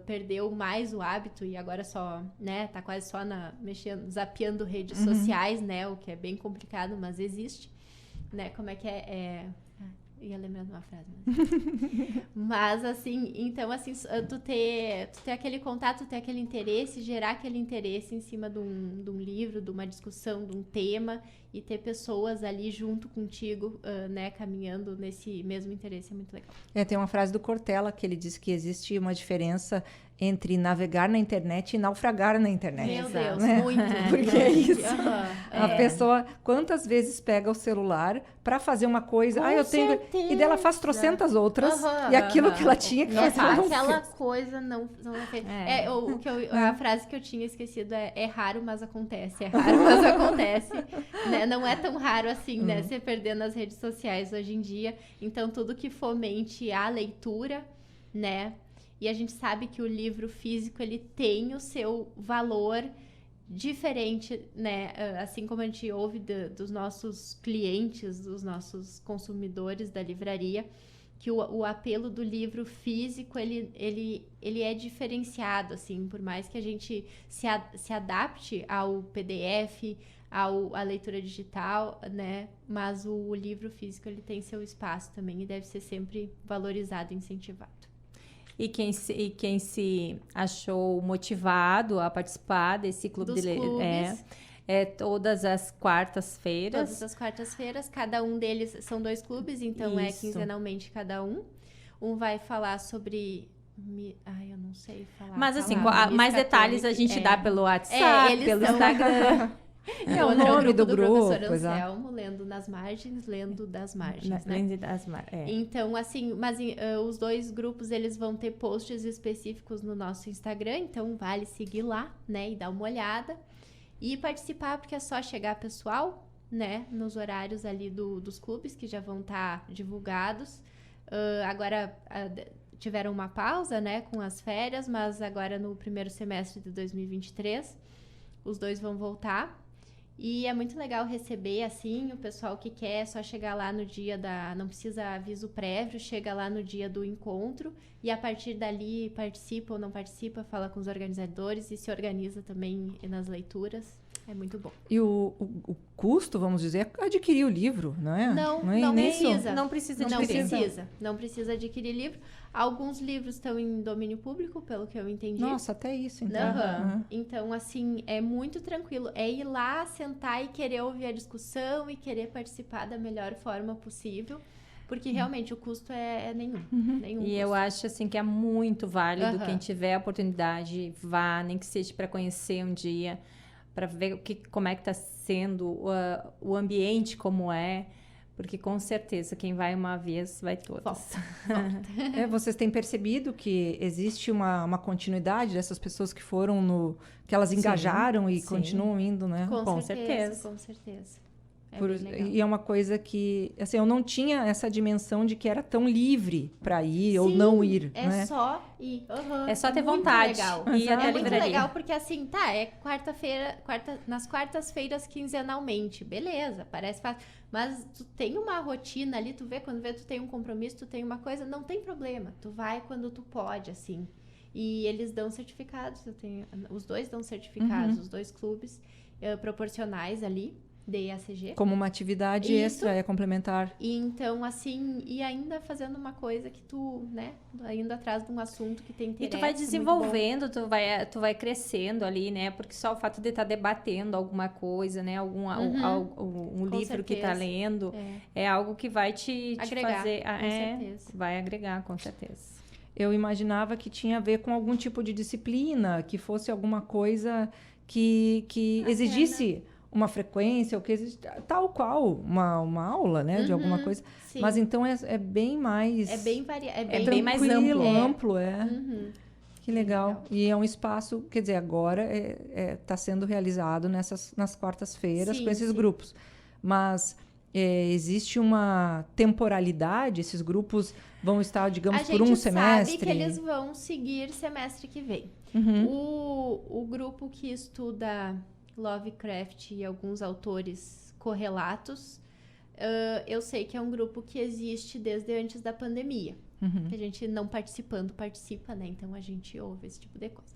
perdeu mais o hábito e agora só, né, tá quase só zapeando redes sociais, né, o que é bem complicado, mas existe, né, como é que ia lembrando uma frase, mas assim, então assim, tu ter aquele contato, ter aquele interesse, gerar aquele interesse em cima de um livro, de uma discussão, de um tema, e ter pessoas ali junto contigo, né, caminhando nesse mesmo interesse é muito legal. Tem uma frase do Cortella que ele diz que existe uma diferença entre navegar na internet e naufragar na internet. Meu Deus, né? muito. Porque é isso. A pessoa, quantas vezes pega o celular para fazer uma coisa, eu tenho... certeza. E dela faz trocentas outras, e aquilo que ela tinha que fazer, ela não aquela fez. coisa não fez. A frase que eu tinha esquecido é raro, mas acontece. É raro, mas acontece. Né? Não é tão raro assim, né? Você perder nas redes sociais hoje em dia. Então, tudo que fomente a leitura, né? E a gente sabe que o livro físico, ele tem o seu valor diferente, né? Assim como a gente ouve dos nossos clientes, dos nossos consumidores da livraria, que o apelo do livro físico, ele é diferenciado, assim, por mais que a gente se adapte ao PDF, à leitura digital, né? Mas o livro físico, ele tem seu espaço também e deve ser sempre valorizado e incentivado. E quem se achou motivado a participar desse clube Dos clubes. Todas as quartas-feiras. Todas as quartas-feiras, cada um deles são 2 clubes, então Isso. quinzenalmente cada um. Um vai falar sobre... eu não sei falar. Mas assim, católica, mais detalhes a gente dá pelo WhatsApp, pelo Instagram. O nome do grupo. Professor Anselmo, lendo nas margens, lendo das margens, né? Então, assim, mas os 2 grupos, eles vão ter posts específicos no nosso Instagram, então vale seguir lá, né, e dar uma olhada. E participar, porque é só chegar pessoal, né, nos horários ali dos clubes, que já vão estar divulgados. Agora, tiveram uma pausa, né, com as férias, mas agora no primeiro semestre de 2023, os 2 vão voltar. E é muito legal receber, assim, o pessoal que quer, é só chegar lá no dia não precisa aviso prévio, chega lá no dia do encontro e a partir dali participa ou não participa, fala com os organizadores e se organiza também nas leituras. É muito bom. E o custo, vamos dizer, é adquirir o livro, não é? Não precisa adquirir livro. Alguns livros estão em domínio público, pelo que eu entendi. Nossa, até isso, então. Então, assim, é muito tranquilo. É ir lá, sentar e querer ouvir a discussão e querer participar da melhor forma possível. Porque realmente o custo é nenhum. Nenhum e custo. eu acho assim que é muito válido quem tiver a oportunidade, vá, nem que seja para conhecer um dia, para ver como é que está sendo o ambiente, como é. Porque com certeza quem vai uma vez vai todas. Volta. Vocês têm percebido que existe uma continuidade dessas pessoas que foram que elas engajaram e continuam indo, né? Com certeza. Bem legal. E é uma coisa que, assim, eu não tinha essa dimensão de que era tão livre para ir ou não ir. É só ir. É só ter vontade. Legal. É muito legal, porque assim, quarta-feira, nas quartas-feiras quinzenalmente, beleza, parece fácil. Mas tu tem uma rotina ali, quando tu tem um compromisso, tu tem uma coisa, não tem problema. Tu vai quando tu pode, assim. E eles dão certificados, os 2 dão certificados, os 2 clubes proporcionais ali. de EACG. Como uma atividade extra, complementar. E então, assim, e ainda fazendo uma coisa que tu, né, indo atrás de um assunto que tem interesse. E tu vai desenvolvendo, tu vai crescendo ali, né, porque só o fato de estar debatendo alguma coisa, né, um livro que tá lendo, é algo que vai te fazer... Com certeza. Vai agregar, com certeza. Eu imaginava que tinha a ver com algum tipo de disciplina, que fosse alguma coisa que exigisse uma frequência, ou que tal qual uma aula, né, de alguma coisa. Sim. Mas então é bem mais... É bem variado. É bem mais amplo. Amplo. Que legal. E é um espaço, quer dizer, agora está sendo realizado nas quartas-feiras com esses grupos. Mas existe uma temporalidade? Esses grupos vão estar, digamos, por um semestre? A gente sabe que eles vão seguir semestre que vem. O grupo que estuda Lovecraft e alguns autores correlatos, eu sei que é um grupo que existe desde antes da pandemia. Que a gente não participando, participa, né? Então a gente ouve esse tipo de coisa.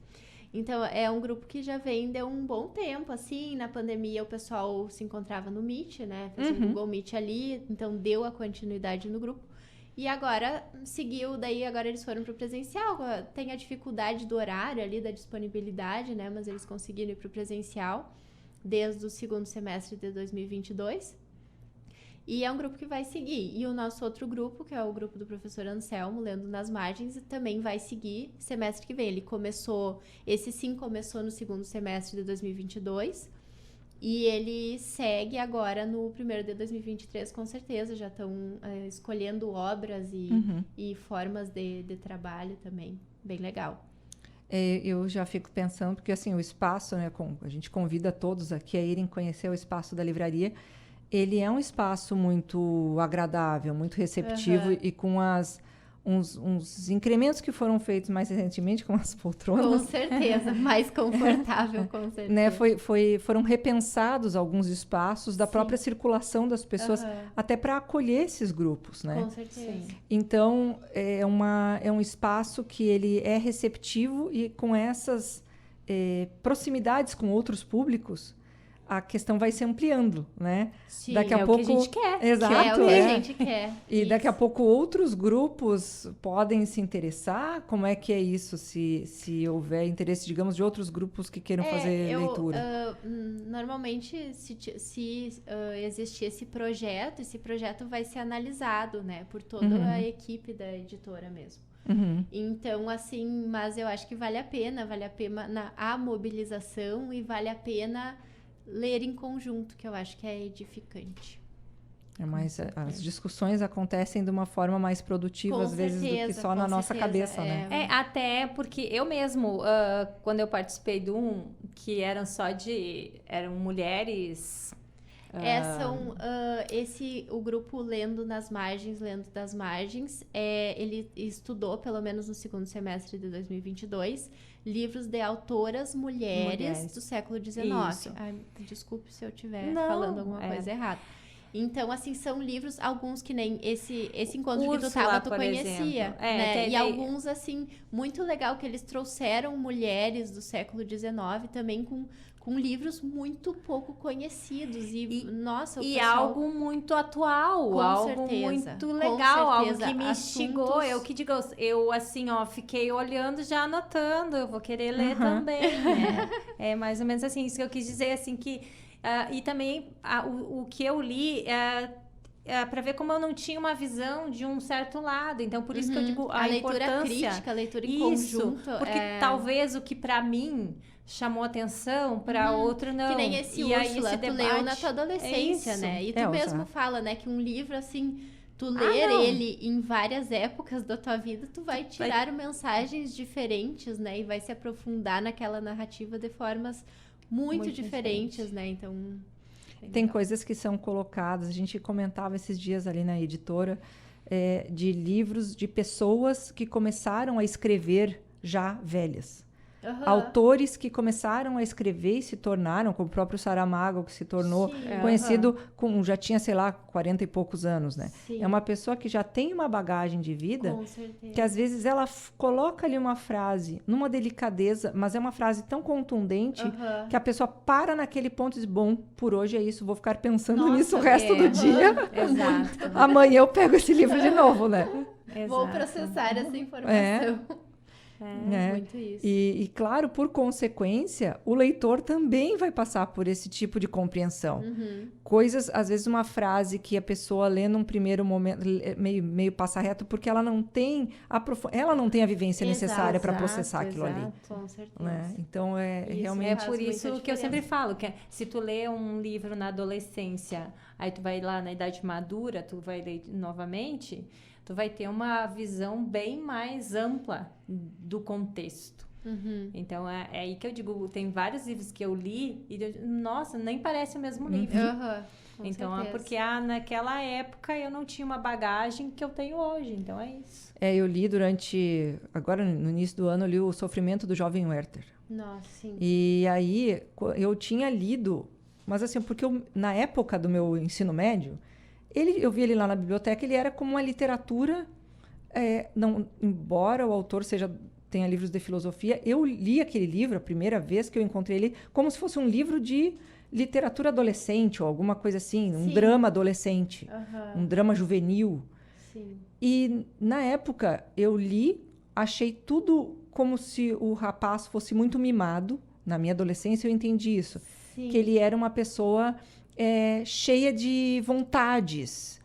Então é um grupo que já vem de um bom tempo, assim. Na pandemia o pessoal se encontrava no Meet, né? Fez um Google Meet ali, então deu a continuidade no grupo. E agora seguiu, daí agora eles foram para o presencial. Tem a dificuldade do horário ali, da disponibilidade, né? Mas eles conseguiram ir para o presencial desde o segundo semestre de 2022. E é um grupo que vai seguir. E o nosso outro grupo, que é o grupo do professor Anselmo, Lendo nas Margens, também vai seguir semestre que vem. Esse sim começou no segundo semestre de 2022. E ele segue agora no primeiro de 2023, com certeza. Já estão escolhendo obras e formas de trabalho também. Bem legal. Eu já fico pensando, porque assim, o espaço, né, a gente convida todos aqui a irem conhecer o espaço da livraria. Ele é um espaço muito agradável, muito receptivo e com uns incrementos que foram feitos mais recentemente com as poltronas. Com certeza, mais confortável, com certeza. Né? Foram repensados alguns espaços da própria circulação das pessoas, até para acolher esses grupos, né? Com certeza. Então, é um espaço que ele é receptivo e com essas proximidades com outros públicos, a questão vai se ampliando, né? Sim, daqui a pouco, o que a gente quer. Exato, é o que a gente quer. E daqui a pouco outros grupos podem se interessar. Como é que é isso? Se houver interesse, digamos, de outros grupos que queiram fazer leitura. Normalmente, se existir esse projeto vai ser analisado, né? Por toda a equipe da editora mesmo. Então, assim, mas eu acho que vale a pena a mobilização e vale a pena ler em conjunto, que eu acho que é edificante. Mas as discussões acontecem de uma forma mais produtiva, às vezes, do que só na nossa cabeça, né? Até porque eu mesmo, quando eu participei de que eram mulheres... o grupo Lendo das Margens, ele estudou, pelo menos no segundo semestre de 2022, livros de autoras mulheres do século XIX. Desculpe se eu estiver falando alguma coisa errada. Então, assim, são livros, alguns que nem esse encontro Úrsula, que tu tava, tu conhecia, né? E alguns, assim, muito legal que eles trouxeram mulheres do século XIX também com livros muito pouco conhecidos nossa, e algo muito atual, algo muito legal, algo que me instigou. Eu que digo, eu assim, fiquei olhando, já anotando, eu vou querer ler também, né? É mais ou menos assim, isso que eu quis dizer, assim, que e também o que eu li para ver como eu não tinha uma visão de um certo lado. Então, por isso que eu digo a leitura importância. Crítica, a leitura em conjunto. Porque talvez o que para mim chamou atenção, para outro não. Que nem esse Úrsula, tu leu na tua adolescência, né? E tu mesmo fala, né, que um livro, assim, tu ler ele em várias épocas da tua vida, tu vai tirar mensagens diferentes, né? E vai se aprofundar naquela narrativa de formas muito diferentes, né? Então... Tem coisas que são colocadas, a gente comentava esses dias ali na editora, de livros de pessoas que começaram a escrever já velhas. Autores que começaram a escrever e se tornaram, como o próprio Saramago, que se tornou conhecido já tinha, sei lá, 40 e poucos anos, né? Sim. É uma pessoa que já tem uma bagagem de vida, que às vezes ela coloca ali uma frase numa delicadeza, mas é uma frase tão contundente que a pessoa para naquele ponto e diz, bom, por hoje é isso, vou ficar pensando nisso o resto do dia. Exato. Amanhã eu pego esse livro de novo, né? Vou processar essa informação. Muito isso. E, claro, por consequência, o leitor também vai passar por esse tipo de compreensão. Coisas, às vezes, uma frase que a pessoa lê num primeiro momento, meio passa reto, porque ela não tem a vivência necessária para processar aquilo ali. Com certeza. Né? Então, realmente... É por isso que eu sempre falo, que se tu lê um livro na adolescência, aí tu vai lá na idade madura, tu vai ler novamente, tu vai ter uma visão bem mais ampla do contexto. Então, é aí que eu digo, tem vários livros que eu li e, nossa, nem parece o mesmo livro. Então, é porque naquela época eu não tinha uma bagagem que eu tenho hoje, então é isso. Eu li agora no início do ano, eu li O Sofrimento do Jovem Werther. Nossa, sim. E aí, eu tinha lido, mas assim, porque na época do meu ensino médio, eu vi ele lá na biblioteca, ele era como uma literatura, embora o autor tenha livros de filosofia, eu li aquele livro, a primeira vez que eu encontrei ele, como se fosse um livro de literatura adolescente, ou alguma coisa assim, um drama adolescente, um drama juvenil. Sim. E, na época, eu li, achei tudo como se o rapaz fosse muito mimado. Na minha adolescência, eu entendi isso. Sim. Que ele era uma pessoa cheia de vontades.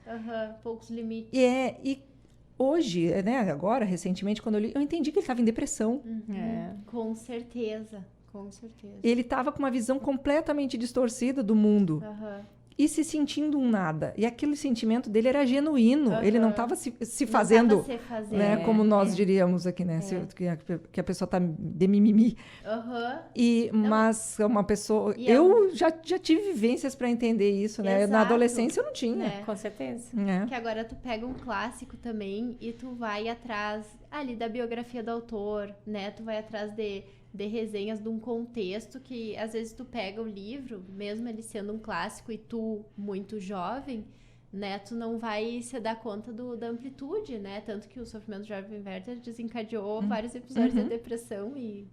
Poucos limites. E hoje, né, agora, recentemente, quando eu li, eu entendi que ele estava em depressão. Com certeza. Com certeza. Ele estava com uma visão completamente distorcida do mundo. E se sentindo um nada. E aquele sentimento dele era genuíno. Ele não estava se fazendo, né, como nós diríamos aqui, né? Que a pessoa está de mimimi. Mas uma pessoa... Eu já tive vivências para entender isso, né? Exato. Na adolescência eu não tinha. Com certeza. Que agora tu pega um clássico também e tu vai atrás ali da biografia do autor, né? Tu vai atrás de resenhas de um contexto que, às vezes, tu pega o livro, mesmo ele sendo um clássico e tu, muito jovem, né, tu não vai se dar conta da amplitude, né? Tanto que o Sofrimento do Jovem Werther desencadeou vários episódios de depressão e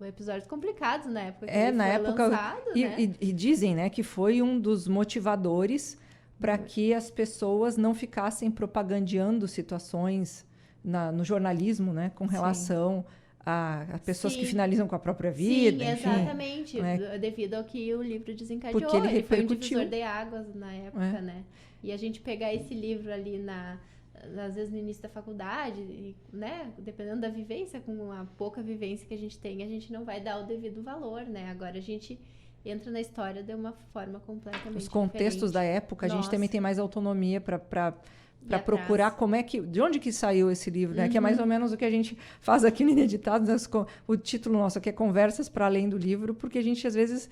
episódios complicados na época que ele foi lançado, né? E dizem, né, que foi um dos motivadores para que as pessoas não ficassem propagandeando situações no jornalismo, né, com relação... a pessoas que finalizam com a própria vida. Sim, enfim, exatamente. né? Devido ao que o livro desencadeou. Porque ele foi um repercutiu. divisor de águas na época, né? E a gente pegar esse livro ali, às vezes no início da faculdade, né? Dependendo da vivência, com a pouca vivência que a gente tem, a gente não vai dar o devido valor, né? Agora a gente entra na história de uma forma completamente Os contextos diferente. da época, a gente também tem mais autonomia para procurar atrás. de onde que saiu esse livro, né? Que é mais ou menos o que a gente faz aqui no Ineditados, né? O título nosso aqui é Conversas para Além do Livro, porque a gente, às vezes,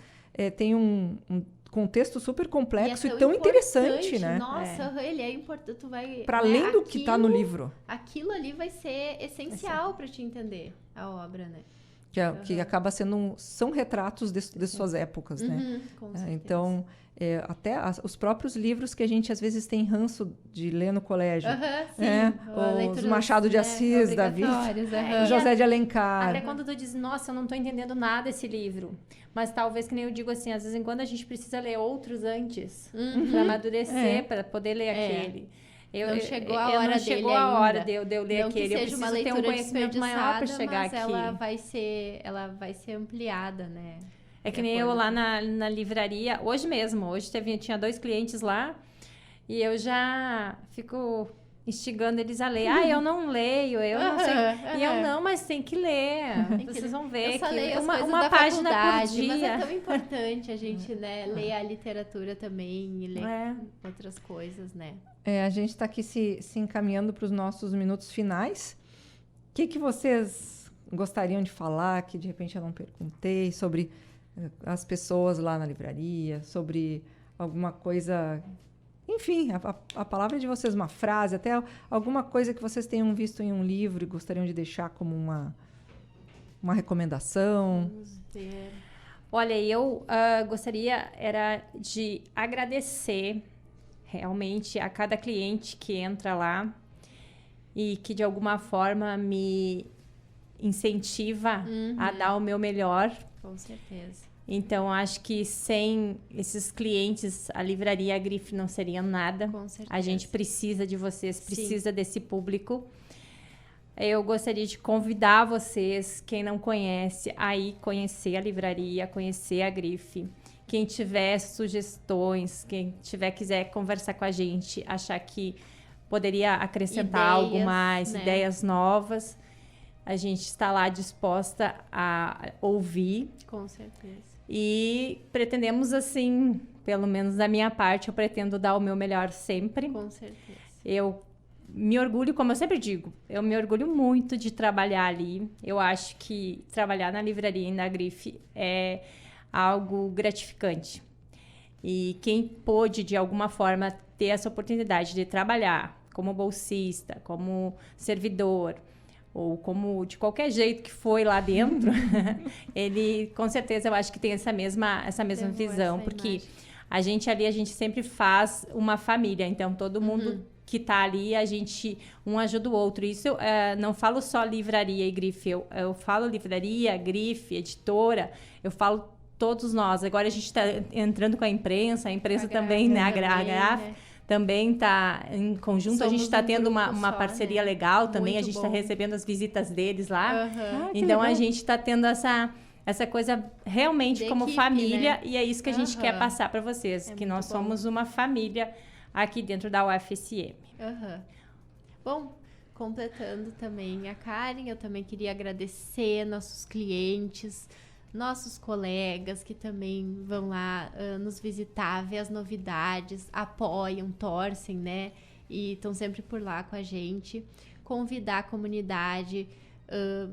tem um contexto super complexo e tão interessante, né? Nossa, ele é importante. Tu vai para além do que está no livro. Aquilo ali vai ser essencial para te entender a obra, né? Que acaba são retratos de suas épocas, né? Com certeza. Então, até os próprios livros que a gente às vezes tem ranço de ler no colégio, os Machado de Assis, da vida, o José de Alencar. Até quando tu diz, nossa, eu não estou entendendo nada desse livro, mas talvez, que nem eu digo assim, às vezes em quando a gente precisa ler outros antes para amadurecer, para poder ler aquele. Não chegou a hora de eu ler aquele. Eu preciso ter um conhecimento maior para chegar aqui. Ela vai ser ampliada, né? É que nem eu lá na livraria, hoje mesmo, tinha 2 clientes lá, e eu já fico instigando eles a ler. Eu não leio, eu não sei. E eu não, mas tem que ler. Vocês vão ver que uma página por dia. Mas é tão importante a gente, né, ler a literatura também e ler outras coisas, né? A gente está aqui se encaminhando para os nossos minutos finais. O que vocês gostariam de falar, que de repente eu não perguntei, sobre as pessoas lá na livraria, sobre alguma coisa... Enfim, a palavra de vocês, uma frase, até alguma coisa que vocês tenham visto em um livro e gostariam de deixar como uma recomendação. Vamos ver. Olha, eu gostaria de agradecer realmente a cada cliente que entra lá e que de alguma forma me incentiva a dar o meu melhor. Com certeza. Então, acho que sem esses clientes, a livraria, a Grife não seria nada. Com certeza. A gente precisa de vocês, precisa desse público. Eu gostaria de convidar vocês, quem não conhece, a ir conhecer a livraria, conhecer a Grife. Quem tiver sugestões, quem quiser conversar com a gente, achar que poderia acrescentar algo mais, ideias novas, a gente está lá disposta a ouvir. Com certeza. E pretendemos, assim, pelo menos da minha parte, eu pretendo dar o meu melhor sempre. Com certeza. Eu me orgulho, como eu sempre digo, eu me orgulho muito de trabalhar ali. Eu acho que trabalhar na livraria e na Grife é algo gratificante. E quem pôde, de alguma forma, ter essa oportunidade de trabalhar como bolsista, como servidor, ou como de qualquer jeito que foi lá dentro, ele, com certeza, eu acho que tem essa mesma visão, porque a gente sempre faz uma família, então todo mundo que tá ali, a gente um ajuda o outro. Isso eu não falo só livraria e Grife, eu falo livraria, Grife, editora, eu falo todos nós. Agora a gente está entrando com a imprensa também, né? A Graf também está em conjunto. Somos a gente está tendo uma parceria legal também. Muito a gente está recebendo as visitas deles lá. Então a gente está tendo essa coisa realmente de como equipe, família, né? E é isso que a gente quer passar para vocês, que nós somos uma família aqui dentro da UFSM. Bom, completando também a Karen, eu também queria agradecer nossos clientes, nossos colegas que também vão lá nos visitar, ver as novidades, apoiam, torcem, né? E estão sempre por lá com a gente. Convidar a comunidade,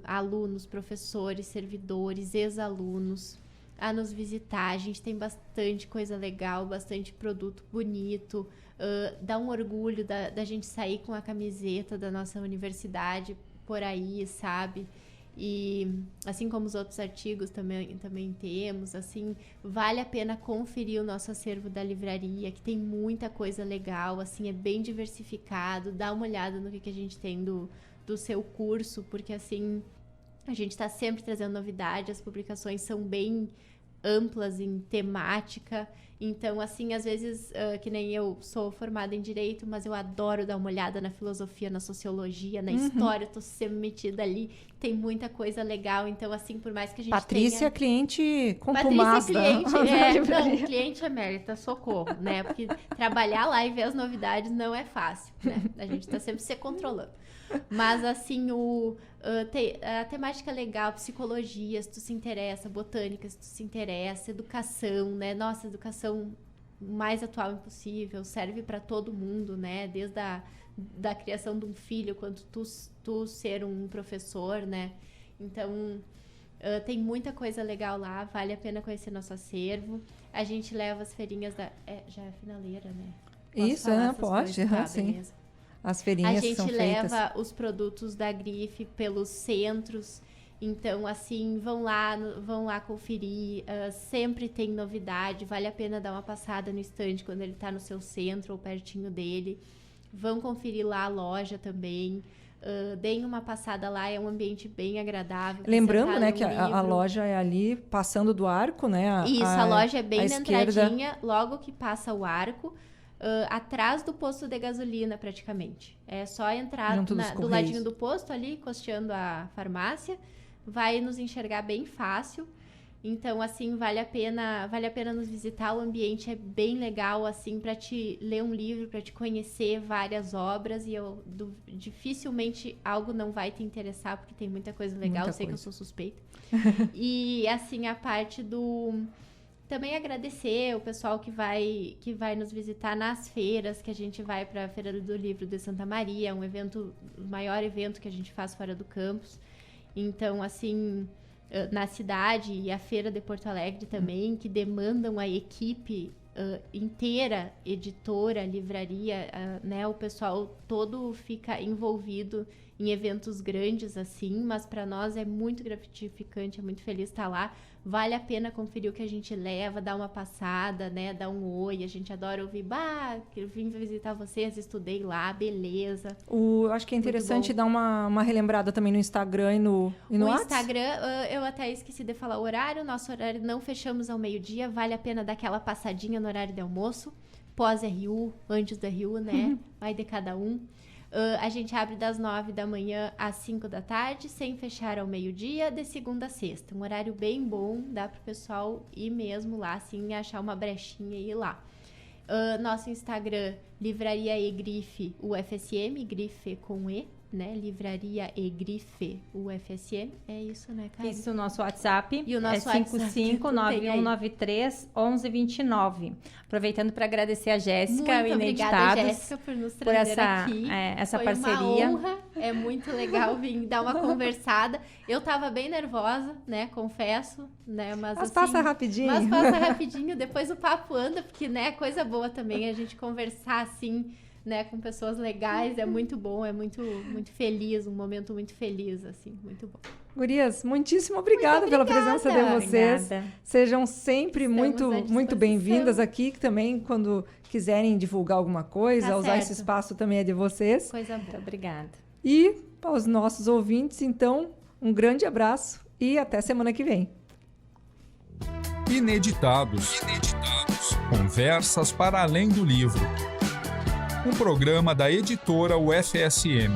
alunos, professores, servidores, ex-alunos a nos visitar. A gente tem bastante coisa legal, bastante produto bonito. Dá um orgulho da gente sair com a camiseta da nossa universidade por aí, sabe? E assim como os outros artigos também temos, assim, vale a pena conferir o nosso acervo da livraria, que tem muita coisa legal, assim, é bem diversificado. Dá uma olhada no que a gente tem do seu curso, porque assim, a gente está sempre trazendo novidade, as publicações são bem amplas em temática. Então, assim, às vezes, que nem eu sou formada em Direito, mas eu adoro dar uma olhada na filosofia, na sociologia, na história, tô sempre metida ali, tem muita coisa legal. Então, assim, por mais que a gente Patrícia, tenha... cliente Patrícia, cliente, cliente emérita, socorro, né? Porque trabalhar lá e ver as novidades não é fácil, né? A gente tá sempre se controlando. Mas, assim, a temática legal, psicologia, se tu se interessa, botânica, se tu se interessa, educação, né? Nossa, educação mais atual impossível, serve para todo mundo, né? Desde da criação de um filho, quanto tu ser um professor, né? Então, tem muita coisa legal lá, vale a pena conhecer nosso acervo. A gente leva as feirinhas já é finaleira, né? Isso, pode, sim. Beleza. As feirinhas são feitas. A gente leva os produtos da Grife pelos centros, então, assim, vão lá conferir, sempre tem novidade, vale a pena dar uma passada no estande quando ele está no seu centro ou pertinho dele. Vão conferir lá a loja também, deem uma passada lá, é um ambiente bem agradável. Lembrando, né, que a loja é ali, passando do arco, né? A loja é bem na entradinha, logo que passa o arco. Atrás do posto de gasolina, praticamente. É só entrar do ladinho do posto ali, costeando a farmácia. Vai nos enxergar bem fácil. Então, assim, vale a pena nos visitar. O ambiente é bem legal, assim, para te ler um livro, para te conhecer várias obras. E dificilmente algo não vai te interessar, porque tem muita coisa legal. Eu sei que eu sou suspeita. E, assim, a parte também agradecer o pessoal que vai nos visitar nas feiras, que a gente vai para a Feira do Livro de Santa Maria, o maior evento que a gente faz fora do campus. Então, assim, na cidade e a Feira de Porto Alegre também, que demandam a equipe inteira, editora, livraria, né? O pessoal todo fica envolvido em eventos grandes assim, mas para nós é muito gratificante, é muito feliz estar lá. Vale a pena conferir o que a gente leva, dar uma passada, né? Dar um oi. A gente adora ouvir, que eu vim visitar vocês, estudei lá, beleza. Eu acho que é interessante dar uma relembrada também no Instagram e no WhatsApp. Instagram, eu até esqueci de falar o horário. Nosso horário não fechamos ao meio-dia. Vale a pena dar aquela passadinha no horário de almoço. Pós-RU, antes do RU, né? Vai de cada um. A gente abre das 9 da manhã às 5 da tarde, sem fechar ao meio-dia, de segunda a sexta. Um horário bem bom, dá para o pessoal ir mesmo lá, assim, achar uma brechinha e ir lá. Nosso Instagram, Livraria e Grife UFSM, Grife com E, né? Livraria e Grife UFSM. É isso, né, Carla? Isso, o nosso WhatsApp E o nosso é WhatsApp, 5591931129. Aproveitando para agradecer a Jéssica, Muito o obrigada, Ineditados, Jéssica, por nos por trazer essa, aqui. essa Foi parceria. uma honra, é muito legal vir dar uma conversada. Eu tava bem nervosa, né, confesso, né, mas assim, passa rapidinho. Mas passa rapidinho, depois o papo anda, porque, né, coisa boa também a gente conversar assim, né, com pessoas legais, é muito bom, é muito feliz, um momento muito feliz, assim, muito bom. Gurias, muitíssimo obrigada pela presença de vocês. Obrigada. Sejam sempre Estamos à muito disposição. bem-vindas aqui, que também quando quiserem divulgar alguma coisa, Tá usar esse certo. espaço também é de vocês. Coisa Muito boa. obrigada. E aos nossos ouvintes, então, um grande abraço e até semana que vem. Ineditados. Conversas para além do livro. Um programa da editora UFSM.